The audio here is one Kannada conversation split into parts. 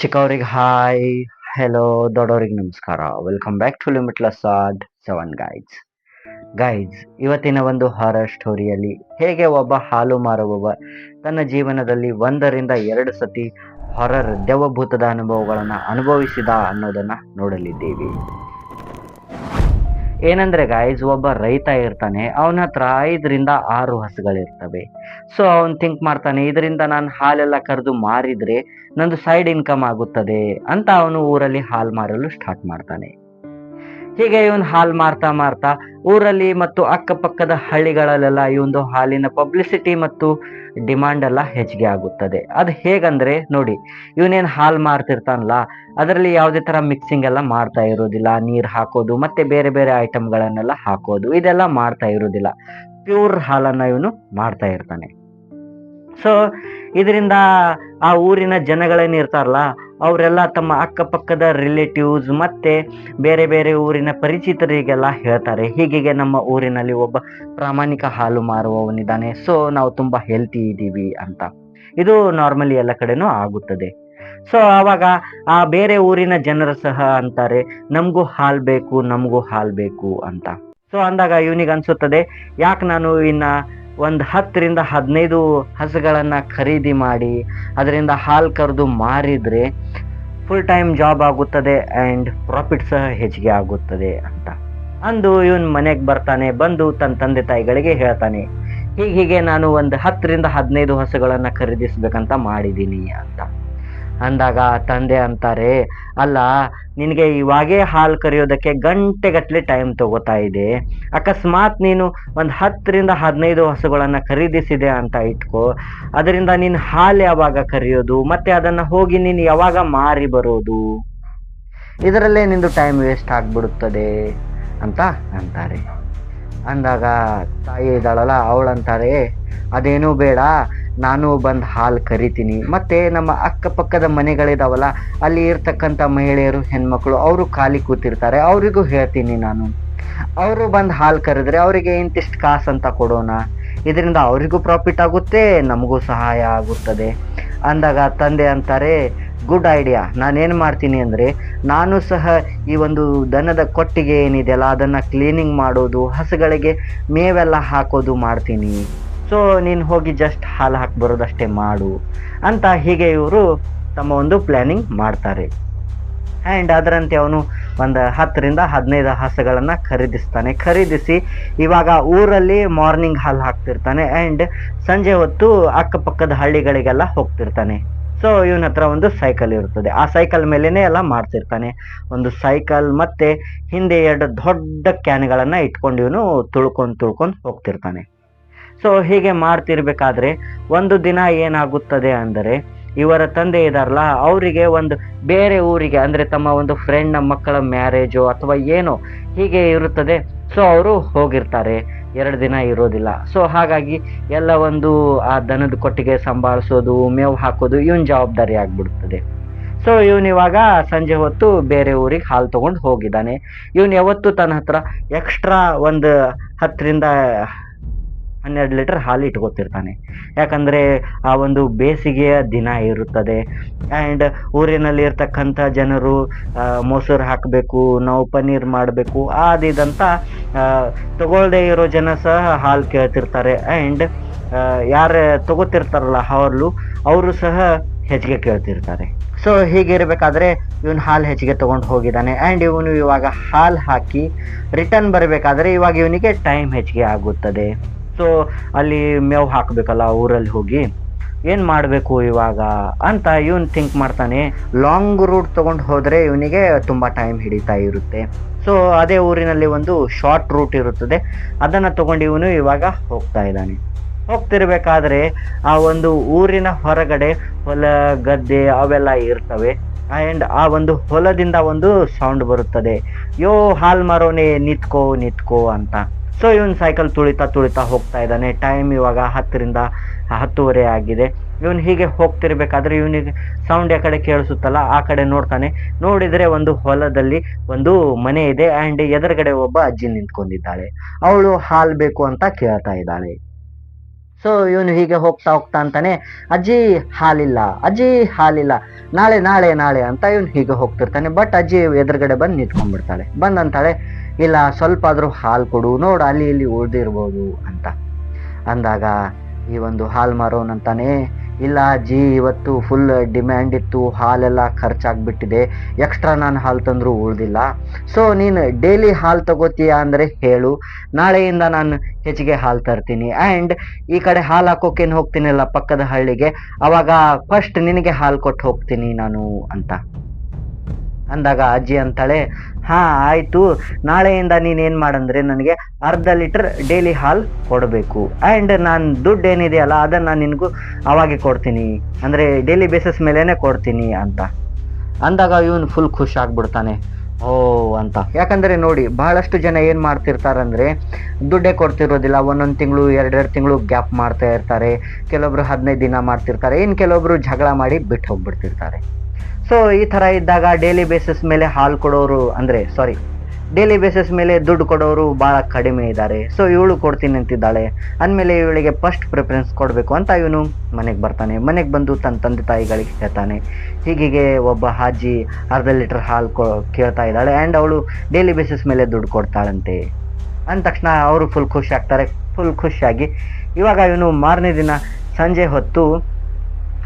ಚಿಕ್ಕವ್ರಿಗೆ ಹಾಯ್, ಹೆಲೋ, ದೊಡ್ಡವ್ರಿಗೆ ನಮಸ್ಕಾರ. Welcome back to limitless art 7 guides. ಇವತ್ತಿನ ಒಂದು ಹಾರರ್ ಸ್ಟೋರಿಯಲ್ಲಿ ಹೇಗೆ ಒಬ್ಬ ಹಾಲು ಮಾರುವವ ತನ್ನ ಜೀವನದಲ್ಲಿ 1 ರಿಂದ 2 ಸತಿ ಹಾರರ್ ದೆವ್ವಭೂತದ ಅನುಭವಗಳನ್ನು ಅನುಭವಿಸಿದ ಅನ್ನೋದನ್ನ ನೋಡಲಿದ್ದೀವಿ. ಏನಂದ್ರೆ ಗಾಯ್ಸ್, ಒಬ್ಬ ರೈತ ಇರ್ತಾನೆ, ಅವನ ಹತ್ರ 5 ರಿಂದ 6 ಹಸುಗಳಿರ್ತವೆ. ಸೊ ಅವನ್ ಥಿಂಕ್ ಮಾಡ್ತಾನೆ, ಇದರಿಂದ ನಾನು ಹಾಲೆಲ್ಲ ಕರೆದು ಮಾರಿದ್ರೆ ನಂದು ಸೈಡ್ ಇನ್ಕಮ್ ಆಗುತ್ತದೆ ಅಂತ ಅವನು ಊರಲ್ಲಿ ಹಾಲು ಮಾರಲು ಸ್ಟಾರ್ಟ್ ಮಾಡ್ತಾನೆ. ಹೀಗೆ ಇವನ್ ಹಾಲ್ ಮಾರ್ತಾ ಮಾರ್ತಾ ಊರಲ್ಲಿ ಮತ್ತು ಅಕ್ಕಪಕ್ಕದ ಹಳ್ಳಿಗಳಲ್ಲೆಲ್ಲ ಇವೊಂದು ಹಾಲಿನ ಪಬ್ಲಿಸಿಟಿ ಮತ್ತು ಡಿಮಾಂಡ್ ಎಲ್ಲ ಹೆಚ್ಚಿಗೆ ಆಗುತ್ತದೆ. ಅದು ಹೇಗಂದ್ರೆ ನೋಡಿ, ಇವನೇನ್ ಹಾಲ್ ಮಾರ್ತಿರ್ತಾನಲ್ಲ, ಅದರಲ್ಲಿ ಯಾವುದೇ ತರ ಮಿಕ್ಸಿಂಗ್ ಎಲ್ಲ ಮಾಡ್ತಾ ಇರೋದಿಲ್ಲ. ನೀರ್ ಹಾಕೋದು ಮತ್ತೆ ಬೇರೆ ಬೇರೆ ಐಟಮ್ಗಳನ್ನೆಲ್ಲ ಹಾಕೋದು ಇದೆಲ್ಲ ಮಾಡ್ತಾ ಇರೋದಿಲ್ಲ. ಪ್ಯೂರ್ ಹಾಲನ್ನ ಇವನು ಮಾಡ್ತಾ ಇರ್ತಾನೆ. ಸೊ ಇದರಿಂದ ಆ ಊರಿನ ಜನಗಳೇನಿರ್ತಾರಲ್ಲ, ಅವರೆಲ್ಲ ತಮ್ಮ ಅಕ್ಕಪಕ್ಕದ ರಿಲೇಟಿವ್ಸ್ ಮತ್ತೆ ಬೇರೆ ಬೇರೆ ಊರಿನ ಪರಿಚಿತರಿಗೆಲ್ಲ ಹೇಳ್ತಾರೆ, ಹೀಗೆ ನಮ್ಮ ಊರಿನಲ್ಲಿ ಒಬ್ಬ ಪ್ರಾಮಾಣಿಕ ಹಾಲು ಮಾರುವವನಿದ್ದಾನೆ, ಸೊ ನಾವು ತುಂಬಾ ಹೆಲ್ತಿ ಇದ್ದೀವಿ ಅಂತ. ಇದು ನಾರ್ಮಲಿ ಎಲ್ಲ ಕಡೆನೂ ಆಗುತ್ತದೆ. ಸೊ ಆವಾಗ ಆ ಬೇರೆ ಊರಿನ ಜನರು ಸಹ ಅಂತಾರೆ, ನಮಗೂ ಹಾಲ್ ಬೇಕು ಅಂತ. ಸೊ ಅಂದಾಗ ಇವನಿಗೆ ಅನ್ಸುತ್ತದೆ, ಯಾಕೆ ನಾನು ಇನ್ನ 10 ರಿಂದ 15 ಹಸುಗಳನ್ನ ಖರೀದಿ ಮಾಡಿ ಅದರಿಂದ ಹಾಲು ಕರೆದು ಮಾರಿದ್ರೆ ಫುಲ್ ಟೈಮ್ ಜಾಬ್ ಆಗುತ್ತದೆ ಆ್ಯಂಡ್ ಪ್ರಾಫಿಟ್ ಸಹ ಹೆಚ್ಚಿಗೆ ಆಗುತ್ತದೆ ಅಂತ ಅಂದು ಇವನ್ ಮನೆಗೆ ಬರ್ತಾನೆ. ಬಂದು ತನ್ನ ತಂದೆ ತಾಯಿಗಳಿಗೆ ಹೇಳ್ತಾನೆ, ಹೀಗೆ ನಾನು 10 ರಿಂದ 15 ಹಸುಗಳನ್ನ ಖರೀದಿಸ್ಬೇಕಂತ ಮಾಡಿದ್ದೀನಿ ಅಂತ. ಅಂದಾಗ ತಂದೆ ಅಂತಾರೆ, ಅಲ್ಲ, ನಿನಗೆ ಇವಾಗೇ ಹಾಲು ಕರೆಯೋದಕ್ಕೆ ಗಂಟೆಗಟ್ಟಲೆ ಟೈಮ್ ತಗೋತಾ ಇದೆ. ಅಕಸ್ಮಾತ್ ನೀನು 10 ರಿಂದ 15 ಹಸುಗಳನ್ನ ಖರೀದಿಸಿದೆ ಅಂತ ಇಟ್ಕೋ, ಅದರಿಂದ ನೀನು ಹಾಲು ಯಾವಾಗ ಕರೆಯೋದು, ಮತ್ತೆ ಅದನ್ನ ಹೋಗಿ ನೀನು ಯಾವಾಗ ಮಾರಿ ಬರೋದು, ಇದರಲ್ಲೇ ನಿಂದು ಟೈಮ್ ವೇಸ್ಟ್ ಆಗ್ಬಿಡುತ್ತದೆ ಅಂತ ಅಂತಾರೆ. ಅಂದಾಗ ತಾಯಿ ಇದ್ದಾಳಲ್ಲ, ಅವಳಂತಾರೆ, ಅದೇನೂ ಬೇಡ, ನಾನು ಬಂದು ಹಾಲು ಕರಿತೀನಿ. ಮತ್ತೆ ನಮ್ಮ ಅಕ್ಕಪಕ್ಕದ ಮನೆಗಳಿದಾವಲ್ಲ, ಅಲ್ಲಿ ಇರ್ತಕ್ಕಂಥ ಮಹಿಳೆಯರು, ಹೆಣ್ಮಕ್ಳು, ಅವರು ಖಾಲಿ ಕೂತಿರ್ತಾರೆ, ಅವರಿಗೂ ಹೇಳ್ತೀನಿ ನಾನು, ಅವರು ಬಂದು ಹಾಲು ಕರೆದ್ರೆ ಅವರಿಗೆ ಇಂತಿಷ್ಟು ಕಾಸು ಅಂತ ಕೊಡೋಣ, ಇದರಿಂದ ಅವರಿಗೂ ಪ್ರಾಫಿಟ್ ಆಗುತ್ತೆ, ನಮಗೂ ಸಹಾಯ ಆಗುತ್ತದೆ. ಅಂದಾಗ ತಂದೆ ಅಂತಾರೆ, ಗುಡ್ ಐಡಿಯಾ. ನಾನೇನು ಮಾಡ್ತೀನಿ ಅಂದರೆ, ನಾನು ಸಹ ಈ ಒಂದು ದನದ ಕೊಟ್ಟಿಗೆ ಏನಿದೆಯಲ್ಲ ಅದನ್ನು ಕ್ಲೀನಿಂಗ್ ಮಾಡೋದು, ಹಸುಗಳಿಗೆ ಮೇವೆಲ್ಲ ಹಾಕೋದು ಮಾಡ್ತೀನಿ. ಸೊ ನೀನು ಹೋಗಿ ಜಸ್ಟ್ ಹಾಲು ಹಾಕಿ ಬರೋದಷ್ಟೇ ಮಾಡು ಅಂತ. ಹೀಗೆ ಇವರು ತಮ್ಮ ಒಂದು ಪ್ಲ್ಯಾನಿಂಗ್ ಮಾಡ್ತಾರೆ. ಆ್ಯಂಡ್ ಅದರಂತೆ ಅವನು 10 ರಿಂದ 15 ಹಸುಗಳನ್ನು ಖರೀದಿಸಿ ಇವಾಗ ಊರಲ್ಲಿ ಮಾರ್ನಿಂಗ್ ಹಾಲು ಹಾಕ್ತಿರ್ತಾನೆ ಆ್ಯಂಡ್ ಸಂಜೆ ಹೊತ್ತು ಅಕ್ಕಪಕ್ಕದ ಹಳ್ಳಿಗಳಿಗೆಲ್ಲ ಹೋಗ್ತಿರ್ತಾನೆ. ಸೊ ಇವನ ಹತ್ರ ಒಂದು ಸೈಕಲ್ ಇರ್ತದೆ, ಆ ಸೈಕಲ್ ಮೇಲೇನೆ ಎಲ್ಲ ಮಾಡ್ತಿರ್ತಾನೆ. ಒಂದು ಸೈಕಲ್ ಮತ್ತೆ ಹಿಂದೆ 2 ದೊಡ್ಡ ಕ್ಯಾನ್ಗಳನ್ನು ಇಟ್ಕೊಂಡು ಇವನು ತುಳ್ಕೊಂಡು ಹೋಗ್ತಿರ್ತಾನೆ. ಸೊ ಹೀಗೆ ಮಾಡ್ತಿರ್ಬೇಕಾದ್ರೆ ಒಂದು ದಿನ ಏನಾಗುತ್ತದೆ ಅಂದರೆ, ಇವರ ತಂದೆ ಇದಾರಲ್ಲ, ಅವರಿಗೆ ಒಂದು ಬೇರೆ ಊರಿಗೆ ಅಂದರೆ ತಮ್ಮ ಒಂದು ಫ್ರೆಂಡ್ನ ಮಕ್ಕಳ ಮ್ಯಾರೇಜು ಅಥವಾ ಏನೋ ಹೀಗೆ ಇರುತ್ತದೆ. ಸೊ ಅವರು ಹೋಗಿರ್ತಾರೆ, 2 ದಿನ ಇರೋದಿಲ್ಲ. ಸೊ ಹಾಗಾಗಿ ಎಲ್ಲ ಒಂದು ಆ ದನದ ಕೊಟ್ಟಿಗೆ ಸಂಭಾಳಿಸೋದು, ಮೇವು ಹಾಕೋದು ಇವನ್ ಜವಾಬ್ದಾರಿ ಆಗ್ಬಿಡ್ತದೆ. ಸೊ ಇವನ್ ಇವಾಗ ಸಂಜೆ ಹೊತ್ತು ಬೇರೆ ಊರಿಗೆ ಹಾಲು ತಗೊಂಡು ಹೋಗಿದ್ದಾನೆ. ಇವನ್ ಯಾವತ್ತು ತನ್ನ ಹತ್ರ ಎಕ್ಸ್ಟ್ರಾ ಒಂದು 10 ರಿಂದ 12 ಲೀಟರ್ ಹಾಲು ಇಟ್ಕೊತಿರ್ತಾನೆ. ಯಾಕಂದರೆ ಆ ಒಂದು ಬೇಸಿಗೆಯ ದಿನ ಇರುತ್ತದೆ ಆ್ಯಂಡ್ ಊರಿನಲ್ಲಿ ಇರ್ತಕ್ಕಂಥ ಜನರು ಮೊಸರು ಹಾಕಬೇಕು, ನಾವು ಪನ್ನೀರ್ ಮಾಡಬೇಕು, ಅದಿದಂತ ತಗೊಳ್ದೇ ಇರೋ ಜನ ಸಹ ಹಾಲು ಕೇಳ್ತಿರ್ತಾರೆ. ಆ್ಯಂಡ್ ಯಾರು ತಗೋತಿರ್ತಾರಲ್ಲ ಅವರು ಸಹ ಹೆಚ್ಚಿಗೆ ಕೇಳ್ತಿರ್ತಾರೆ. ಸೊ ಹೀಗಿರಬೇಕಾದ್ರೆ ಇವನು ಹಾಲು ಹೆಚ್ಚಿಗೆ ತೊಗೊಂಡು ಹೋಗಿದ್ದಾನೆ ಆ್ಯಂಡ್ ಇವನು ಇವಾಗ ಹಾಲು ಹಾಕಿ ರಿಟರ್ನ್ ಬರಬೇಕಾದ್ರೆ ಇವಾಗ ಇವನಿಗೆ ಟೈಮ್ ಹೆಚ್ಚಿಗೆ ಆಗುತ್ತದೆ. ಸೊ ಅಲ್ಲಿ ಮೇವು ಹಾಕಬೇಕಲ್ಲ ಊರಲ್ಲಿ ಹೋಗಿ, ಏನು ಮಾಡಬೇಕು ಇವಾಗ ಅಂತ ಇವನು ಥಿಂಕ್ ಮಾಡ್ತಾನೆ. ಲಾಂಗ್ ರೂಟ್ ತೊಗೊಂಡು ಹೋದರೆ ಇವನಿಗೆ ತುಂಬ ಟೈಮ್ ಹಿಡಿತಾ ಇರುತ್ತೆ. ಸೊ ಅದೇ ಊರಿನಲ್ಲಿ ಒಂದು ಶಾರ್ಟ್ ರೂಟ್ ಇರುತ್ತದೆ, ಅದನ್ನು ತೊಗೊಂಡು ಇವನು ಇವಾಗ ಹೋಗ್ತಾ ಇದ್ದಾನೆ. ಹೋಗ್ತಿರ್ಬೇಕಾದ್ರೆ ಆ ಒಂದು ಊರಿನ ಹೊರಗಡೆ ಹೊಲ ಗದ್ದೆ ಅವೆಲ್ಲ ಇರ್ತವೆ ಆ್ಯಂಡ್ ಆ ಒಂದು ಹೊಲದಿಂದ ಒಂದು ಸೌಂಡ್ ಬರುತ್ತದೆ, ಯೋ ಹಾಲ್ ಮಾರೋನೆ ನಿತ್ಕೋ ಅಂತ. ಸೊ ಇವನ್ ಸೈಕಲ್ ತುಳಿತಾ ಹೋಗ್ತಾ ಇದ್ದಾನೆ. ಟೈಮ್ ಇವಾಗ 10 ರಿಂದ 10:30 ಆಗಿದೆ. ಇವನು ಹೀಗೆ ಹೋಗ್ತಿರ್ಬೇಕಾದ್ರೆ ಇವನಿಗೆ ಸೌಂಡ್ ಆ ಕಡೆ ಕೇಳಿಸುತ್ತಲ್ಲ, ಆ ಕಡೆ ನೋಡ್ತಾನೆ. ನೋಡಿದರೆ ಒಂದು ಹೊಲದಲ್ಲಿ ಒಂದು ಮನೆ ಇದೆ ಆ್ಯಂಡ್ ಎದುರುಗಡೆ ಒಬ್ಬ ಅಜ್ಜಿ ನಿಂತ್ಕೊಂಡಿದ್ದಾಳೆ. ಅವಳು ಹಾಲು ಬೇಕು ಅಂತ ಕೇಳ್ತಾ ಇದ್ದಾಳೆ. ಸೊ ಇವನು ಹೀಗೆ ಹೋಗ್ತಾ ಹೋಗ್ತಾ ಅಂತಾನೆ, ಅಜ್ಜಿ ಹಾಲಿಲ್ಲ, ಅಜ್ಜಿ ಹಾಲಿಲ್ಲ, ನಾಳೆ ನಾಳೆ ನಾಳೆ ಅಂತ ಇವನು ಹೀಗೆ ಹೋಗ್ತಿರ್ತಾನೆ. ಬಟ್ ಅಜ್ಜಿ ಎದುರುಗಡೆ ಬಂದು ನಿಂತ್ಕೊಂಡ್ಬಿಡ್ತಾಳೆ. ಅಂತಾಳೆ, ಇಲ್ಲ ಸ್ವಲ್ಪ ಆದ್ರೂ ಹಾಲು ಕೊಡು, ನೋಡು ಅಲ್ಲಿ ಇಲ್ಲಿ ಉಳ್ದಿರ್ಬೋದು ಅಂತ ಅಂದಾಗ ಈ ಒಂದು ಹಾಲು ಮಾರೋನಂತಾನೆ, ಇಲ್ಲ ಅಜ್ಜಿ ಇವತ್ತು ಫುಲ್ ಡಿಮ್ಯಾಂಡ್ ಇತ್ತು, ಹಾಲೆಲ್ಲ ಖರ್ಚಾಗ್ಬಿಟ್ಟಿದೆ, ಎಕ್ಸ್ಟ್ರಾ ನಾನು ಹಾಲು ತಂದರೂ ಉಳ್ದಿಲ್ಲ. ಸೊ ನೀನು ಡೈಲಿ ಹಾಲು ತಗೋತೀಯ ಅಂದರೆ ಹೇಳು, ನಾಳೆಯಿಂದ ನಾನು ಹೆಚ್ಚಿಗೆ ಹಾಲು ತರ್ತೀನಿ. ಆ್ಯಂಡ್ ಈ ಕಡೆ ಹಾಲು ಹಾಕೋಕೇನು ಹೋಗ್ತೀನಲ್ಲ ಪಕ್ಕದ ಹಳ್ಳಿಗೆ, ಅವಾಗ ಫಸ್ಟ್ ನಿನಗೆ ಹಾಲು ಕೊಟ್ಟು ಹೋಗ್ತೀನಿ ನಾನು ಅಂತ ಅಂದಾಗ ಅಜ್ಜಿ ಅಂತಾಳೆ, ಹಾ ಆಯ್ತು, ನಾಳೆಯಿಂದ ನೀನೇನು ಮಾಡಂದ್ರೆ ನನಗೆ ಅರ್ಧ ಲೀಟರ್ ಡೈಲಿ ಹಾಲು ಕೊಡಬೇಕು. ಆ್ಯಂಡ್ ನಾನು ದುಡ್ಡು ಏನಿದೆಯಲ್ಲ ಅದನ್ನು ನಿನಗೂ ಅವಾಗೆ ಕೊಡ್ತೀನಿ, ಅಂದರೆ ಡೈಲಿ ಬೇಸಿಸ್ ಮೇಲೇ ಕೊಡ್ತೀನಿ ಅಂತ ಅಂದಾಗ ಇವನು ಫುಲ್ ಖುಷಿ ಆಗ್ಬಿಡ್ತಾನೆ. ಓ ಅಂತ, ಯಾಕಂದರೆ ನೋಡಿ ಬಹಳಷ್ಟು ಜನ ಏನು ಮಾಡ್ತಿರ್ತಾರಂದರೆ ದುಡ್ಡೇ ಕೊಡ್ತಿರೋದಿಲ್ಲ, ಒಂದೊಂದು ತಿಂಗಳು ಎರಡೆರಡು ತಿಂಗಳು ಗ್ಯಾಪ್ ಮಾಡ್ತಾ ಇರ್ತಾರೆ, ಕೆಲವೊಬ್ರು 15 ದಿನ ಮಾಡ್ತಿರ್ತಾರೆ, ಇನ್ನು ಕೆಲವೊಬ್ರು ಜಗಳ ಮಾಡಿ ಬಿಟ್ಟು ಹೋಗ್ಬಿಡ್ತಿರ್ತಾರೆ. ಸೊ ಈ ಥರ ಇದ್ದಾಗ ಡೈಲಿ ಬೇಸಿಸ್ ಮೇಲೆ ಹಾಲು ಕೊಡೋರು ಡೈಲಿ ಬೇಸಿಸ್ ಮೇಲೆ ದುಡ್ಡು ಕೊಡೋರು ಭಾಳ ಕಡಿಮೆ ಇದ್ದಾರೆ. ಸೊ ಇವಳು ಕೊಡ್ತೀನಿ ಅಂತಿದ್ದಾಳೆ ಅಂದಮೇಲೆ ಇವಳಿಗೆ ಫಸ್ಟ್ ಪ್ರಿಫರೆನ್ಸ್ ಕೊಡಬೇಕು ಅಂತ ಇವನು ಮನೆಗೆ ಬರ್ತಾನೆ. ಮನೆಗೆ ಬಂದು ತನ್ನ ತಂದೆ ತಾಯಿಗಳಿಗೆ ಹೇಳ್ತಾನೆ, ಹೀಗೆ ಒಬ್ಬ ಅಜ್ಜಿ ಅರ್ಧ ಲೀಟರ್ ಹಾಲು ಕೇಳ್ತಾ ಇದ್ದಾಳೆ ಆ್ಯಂಡ್ ಅವಳು ಡೈಲಿ ಬೇಸಿಸ್ ಮೇಲೆ ದುಡ್ಡು ಕೊಡ್ತಾಳಂತೆ. ಅಂದ ತಕ್ಷಣ ಅವರು ಫುಲ್ ಖುಷಿ ಆಗ್ತಾರೆ. ಫುಲ್ ಖುಷಿಯಾಗಿ ಇವಾಗ ಇವನು ಮಾರನೇ ದಿನ ಸಂಜೆ ಹೊತ್ತು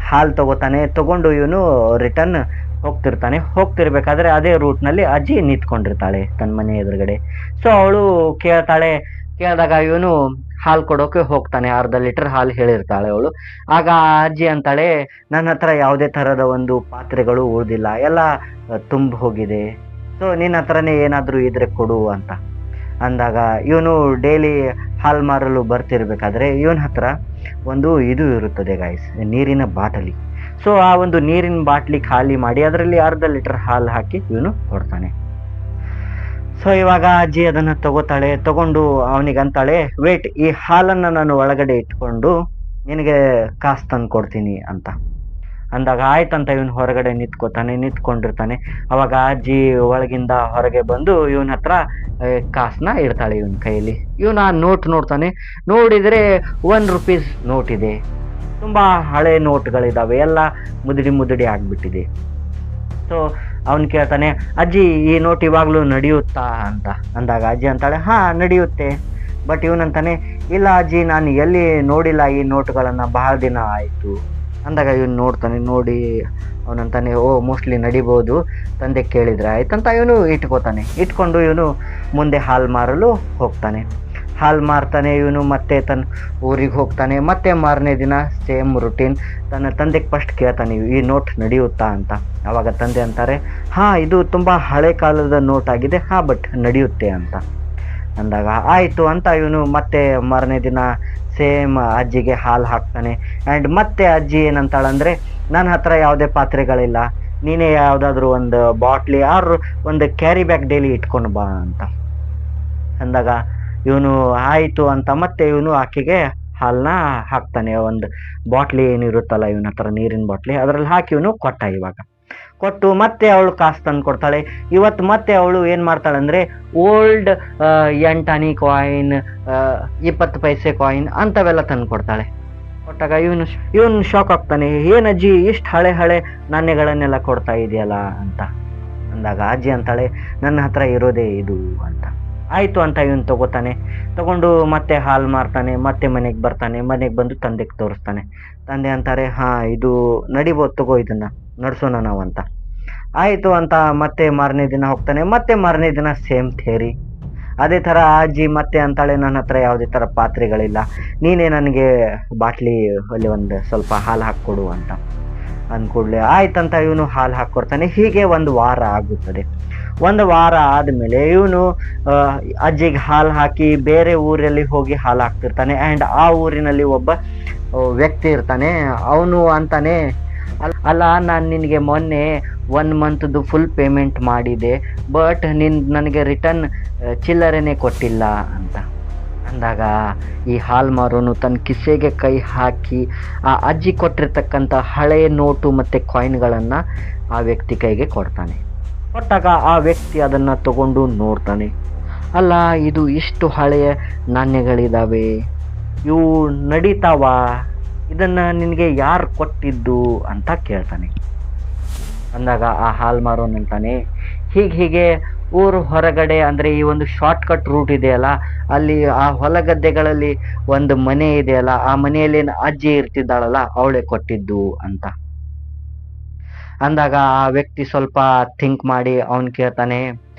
ಹಾಲು ತಗೊಂಡು ಇವನು ರಿಟರ್ನ್ ಹೋಗ್ತಿರ್ಬೇಕಾದ್ರೆ ಅದೇ ರೂಟ್ನಲ್ಲಿ ಅಜ್ಜಿ ನಿಂತ್ಕೊಂಡಿರ್ತಾಳೆ ತನ್ನ ಮನೆ ಎದುರುಗಡೆ. ಸೊ ಅವಳು ಕೇಳಿದಾಗ ಇವನು ಹಾಲು ಕೊಡೋಕೆ ಹೋಗ್ತಾನೆ. ಅರ್ಧ ಲೀಟರ್ ಹಾಲು ಹೇಳಿರ್ತಾಳೆ ಅವಳು. ಆಗ ಅಜ್ಜಿ ಅಂತಾಳೆ, ನನ್ನ ಹತ್ರ ಯಾವುದೇ ಥರದ ಒಂದು ಪಾತ್ರೆಗಳು ಉಳಿದಿಲ್ಲ, ಎಲ್ಲ ತುಂಬ ಹೋಗಿದೆ, ಸೊ ನಿನ್ನ ಹತ್ರನೇ ಏನಾದರೂ ಇದ್ರೆ ಕೊಡು ಅಂತ ಅಂದಾಗ ಇವನು ಡೈಲಿ ಹಾಲು ಮಾರಲು ಬರ್ತಿರ್ಬೇಕಾದ್ರೆ ಇವನ ಹತ್ರ ಒಂದು ಇದು ಇರುತ್ತದೆ ಗಾಯ್ಸ್, ನೀರಿನ ಬಾಟಲಿ. ಸೊ ಆ ಒಂದು ನೀರಿನ ಬಾಟ್ಲಿ ಖಾಲಿ ಮಾಡಿ ಅದರಲ್ಲಿ ಅರ್ಧ ಲೀಟರ್ ಹಾಲು ಹಾಕಿ ಇವನು ಕೊಡ್ತಾನೆ. ಸೊ ಇವಾಗ ಅಜ್ಜಿ ಅದನ್ನು ತಗೊಂಡು ಅವನಿಗಂತಾಳೆ, ವೇಟ್, ಈ ಹಾಲನ್ನು ನಾನು ಒಳಗಡೆ ಇಟ್ಕೊಂಡು ನಿನಗೆ ಕಾಸು ತಂದು ಕೊಡ್ತೀನಿ ಅಂತ ಅಂದಾಗ ಆಯ್ತಂತ ಇವನು ಹೊರಗಡೆ ನಿಂತ್ಕೊಂಡಿರ್ತಾನೆ. ಅವಾಗ ಅಜ್ಜಿ ಒಳಗಿಂದ ಹೊರಗೆ ಬಂದು ಇವನ ಹತ್ರ ಕಾಸನ್ನ ಇಡ್ತಾಳೆ ಇವನ ಕೈಯಲ್ಲಿ. ಇವನು ಆ ನೋಟ್ ನೋಡ್ತಾನೆ. ನೋಡಿದರೆ ₹1 ನೋಟ್ ಇದೆ. ತುಂಬಾ ಹಳೆ ನೋಟ್ಗಳಿದಾವೆ, ಎಲ್ಲ ಮುದುಡಿ ಆಗ್ಬಿಟ್ಟಿದೆ. ಸೊ ಅವನು ಕೇಳ್ತಾನೆ, ಅಜ್ಜಿ ಈ ನೋಟ್ ಇವಾಗಲೂ ನಡೆಯುತ್ತಾ ಅಂತ ಅಂದಾಗ ಅಜ್ಜಿ ಅಂತಾಳೆ, ಹಾ ನಡೆಯುತ್ತೆ. ಬಟ್ ಇವನಂತಾನೆ, ಇಲ್ಲ ಅಜ್ಜಿ, ನಾನು ಎಲ್ಲಿ ನೋಡಿಲ್ಲ ಈ ನೋಟ್ಗಳನ್ನು, ಬಹಳ ದಿನ ಆಯಿತು ಅಂದಾಗ ಇವನು ನೋಡಿ ಅವನಂತಾನೆ, ಓ ಮೋಸ್ಟ್ಲಿ ನಡಿಬೋದು, ತಂದೆ ಕೇಳಿದ್ರೆ ಆಯ್ತಂತ ಇವನು ಇಟ್ಕೊಂಡು ಇವನು ಮುಂದೆ ಹಾಲು ಮಾರಲು ಹೋಗ್ತಾನೆ. ಹಾಲು ಮಾರ್ತಾನೆ ಇವನು, ಮತ್ತೆ ತನ್ನ ಊರಿಗೆ ಹೋಗ್ತಾನೆ. ಮತ್ತೆ ಮಾರನೇ ದಿನ ಸೇಮ್ ರುಟೀನ್. ತನ್ನ ತಂದೆಗೆ ಫಸ್ಟ್ ಕೇಳ್ತಾನೆ, ಈ ನೋಟ್ ನಡೆಯುತ್ತಾ ಅಂತ. ಆವಾಗ ತಂದೆ ಅಂತಾರೆ, ಹಾ ಇದು ತುಂಬ ಹಳೆ ಕಾಲದ ನೋಟ್ ಆಗಿದೆ, ಹಾ ಬಟ್ ನಡೆಯುತ್ತೆ ಅಂತ ಅಂದಾಗ ಆಯಿತು ಅಂತ ಇವನು ಮತ್ತೆ ಮಾರನೇ ದಿನ ಸೇಮ್ ಅಜ್ಜಿಗೆ ಹಾಲು ಹಾಕ್ತಾನೆ. ಆ್ಯಂಡ್ ಮತ್ತೆ ಅಜ್ಜಿ ಏನಂತಾಳಂದರೆ, ನನ್ನ ಹತ್ರ ಯಾವುದೇ ಪಾತ್ರೆಗಳಿಲ್ಲ, ನೀನೇ ಯಾವುದಾದ್ರೂ ಒಂದು ಬಾಟ್ಲಿ ಆರ್ ಒಂದು ಕ್ಯಾರಿ ಬ್ಯಾಗ್ ಡೈಲಿ ಇಟ್ಕೊಂಡು ಬಾ ಅಂತ ಅಂದಾಗ ಇವನು ಆಯಿತು ಅಂತ ಮತ್ತೆ ಇವನು ಆಕೆಗೆ ಹಾಲನ್ನ ಹಾಕ್ತಾನೆ. ಒಂದು ಬಾಟ್ಲಿ ಏನಿರುತ್ತಲ್ಲ ಇವನ ಹತ್ರ, ನೀರಿನ ಬಾಟ್ಲಿ, ಅದರಲ್ಲಿ ಹಾಕಿ ಇವನು ಕೊಟ್ಟು ಮತ್ತೆ ಅವಳು ಕಾಸು ತಂದು ಕೊಡ್ತಾಳೆ. ಇವತ್ತು ಮತ್ತೆ ಅವಳು ಏನು ಮಾಡ್ತಾಳೆ ಅಂದರೆ ಓಲ್ಡ್ 8 ಕಾಯಿನ್, 20 ಪೈಸೆ ಕಾಯಿನ್ ಅಂಥವೆಲ್ಲ ತಂದು ಕೊಡ್ತಾಳೆ. ಕೊಟ್ಟಾಗ ಇವನು ಶಾಕ್ ಆಗ್ತಾನೆ, ಏನಜ್ಜಿ ಇಷ್ಟು ಹಳೆ ನಾಣ್ಯಗಳನ್ನೆಲ್ಲ ಕೊಡ್ತಾ ಇದೆಯಲ್ಲ ಅಂತ ಅಂದಾಗ ಅಜ್ಜಿ ಅಂತಾಳೆ, ನನ್ನ ಹತ್ರ ಇರೋದೇ ಇದು ಅಂತ. ಆಯಿತು ಅಂತ ಇವನು ತಗೊಂಡು ಮತ್ತೆ ಹಾಲು ಮಾರ್ತಾನೆ. ಮತ್ತೆ ಮನೆಗೆ ಬರ್ತಾನೆ. ಮನೆಗೆ ಬಂದು ತಂದೆಗೆ ತೋರಿಸ್ತಾನೆ. ತಂದೆ ಅಂತಾರೆ, ಹಾಂ ಇದು ನಡಿಬೋದು, ತಗೋ ಇದನ್ನು ನಡೆಸೋಣ ನಾವು ಅಂತ. ಆಯಿತು ಅಂತ ಮತ್ತೆ ಮಾರನೇ ದಿನ ಹೋಗ್ತಾನೆ. ಮತ್ತೆ ಮಾರನೇ ದಿನ ಸೇಮ್ ಥೇರಿ, ಅದೇ ಥರ ಅಜ್ಜಿ ಮತ್ತೆ ಅಂತಾಳೆ, ನನ್ನ ಹತ್ರ ಯಾವುದೇ ಥರ ಪಾತ್ರೆಗಳಿಲ್ಲ, ನೀನೇ ನನಗೆ ಬಾಟ್ಲಿ ಅಲ್ಲಿ ಒಂದು ಸ್ವಲ್ಪ ಹಾಲು ಹಾಕ್ಕೊಡು ಅಂತ ಅಂದ್ಕೂಡ್ಲೆ ಆಯ್ತಂತ ಇವನು ಹಾಲು ಹಾಕ್ಕೊಡ್ತಾನೆ. ಹೀಗೆ ಒಂದು ವಾರ ಆಗುತ್ತದೆ. ಒಂದು ವಾರ ಆದಮೇಲೆ ಇವನು ಅಜ್ಜಿಗೆ ಹಾಲು ಹಾಕಿ ಬೇರೆ ಊರಲ್ಲಿ ಹೋಗಿ ಹಾಲು ಹಾಕ್ತಿರ್ತಾನೆ. ಆ್ಯಂಡ್ ಆ ಊರಿನಲ್ಲಿ ಒಬ್ಬ ವ್ಯಕ್ತಿ ಇರ್ತಾನೆ. ಅವನು ಅಂತಾನೆ, ಅಲ್ಲ ನಾನು ನಿನಗೆ ಮೊನ್ನೆ 1 ಮಂತ್ದು ಫುಲ್ ಪೇಮೆಂಟ್ ಮಾಡಿದೆ, ಬಟ್ ನನಗೆ ರಿಟರ್ನ್ ಚಿಲ್ಲರೆನೇ ಕೊಟ್ಟಿಲ್ಲ ಅಂತ ಅಂದಾಗ ಈ ಹಾಲು ಮಾರೋನು ತನ್ನ ಕಿಸೆಗೆ ಕೈ ಹಾಕಿ ಆ ಅಜ್ಜಿ ಕೊಟ್ಟಿರ್ತಕ್ಕಂಥ ಹಳೆಯ ನೋಟು ಮತ್ತು ಕಾಯಿನ್ಗಳನ್ನು ಆ ವ್ಯಕ್ತಿ ಕೈಗೆ ಕೊಟ್ಟಾಗ ಆ ವ್ಯಕ್ತಿ ಅದನ್ನು ತಗೊಂಡು ನೋಡ್ತಾನೆ. ಅಲ್ಲ ಇದು ಇಷ್ಟು ಹಳೆಯ ನಾಣ್ಯಗಳಿದ್ದಾವೆ, ಇವು ನಡೀತಾವ, ಇದನ್ನ ನಿನಗೆ ಯಾರು ಕೊಟ್ಟಿದ್ದು ಅಂತ ಕೇಳ್ತಾನೆ. ಅಂದಾಗ ಆ ಹಾಲ್ ಮಾರೋನ್ ಅಂತಾನೆ, ಹೀಗೆ ಊರು ಹೊರಗಡೆ ಅಂದ್ರೆ ಈ ಒಂದು ಶಾರ್ಟ್ ಕಟ್ ರೂಟ್ ಇದೆಯಲ್ಲ, ಅಲ್ಲಿ ಆ ಹೊಲ ಗದ್ದೆಗಳಲ್ಲಿ ಒಂದು ಮನೆ ಇದೆಯಲ್ಲ, ಆ ಮನೆಯಲ್ಲಿ ಅಜ್ಜಿ ಇರ್ತಿದ್ದಾಳಲ್ಲ ಅವಳೇ ಕೊಟ್ಟಿದ್ದು ಅಂತ. ಅಂದಾಗ ಆ ವ್ಯಕ್ತಿ ಸ್ವಲ್ಪ ಥಿಂಕ್ ಮಾಡಿ ಅವನ್ ಕೇಳ್ತಾನೆ,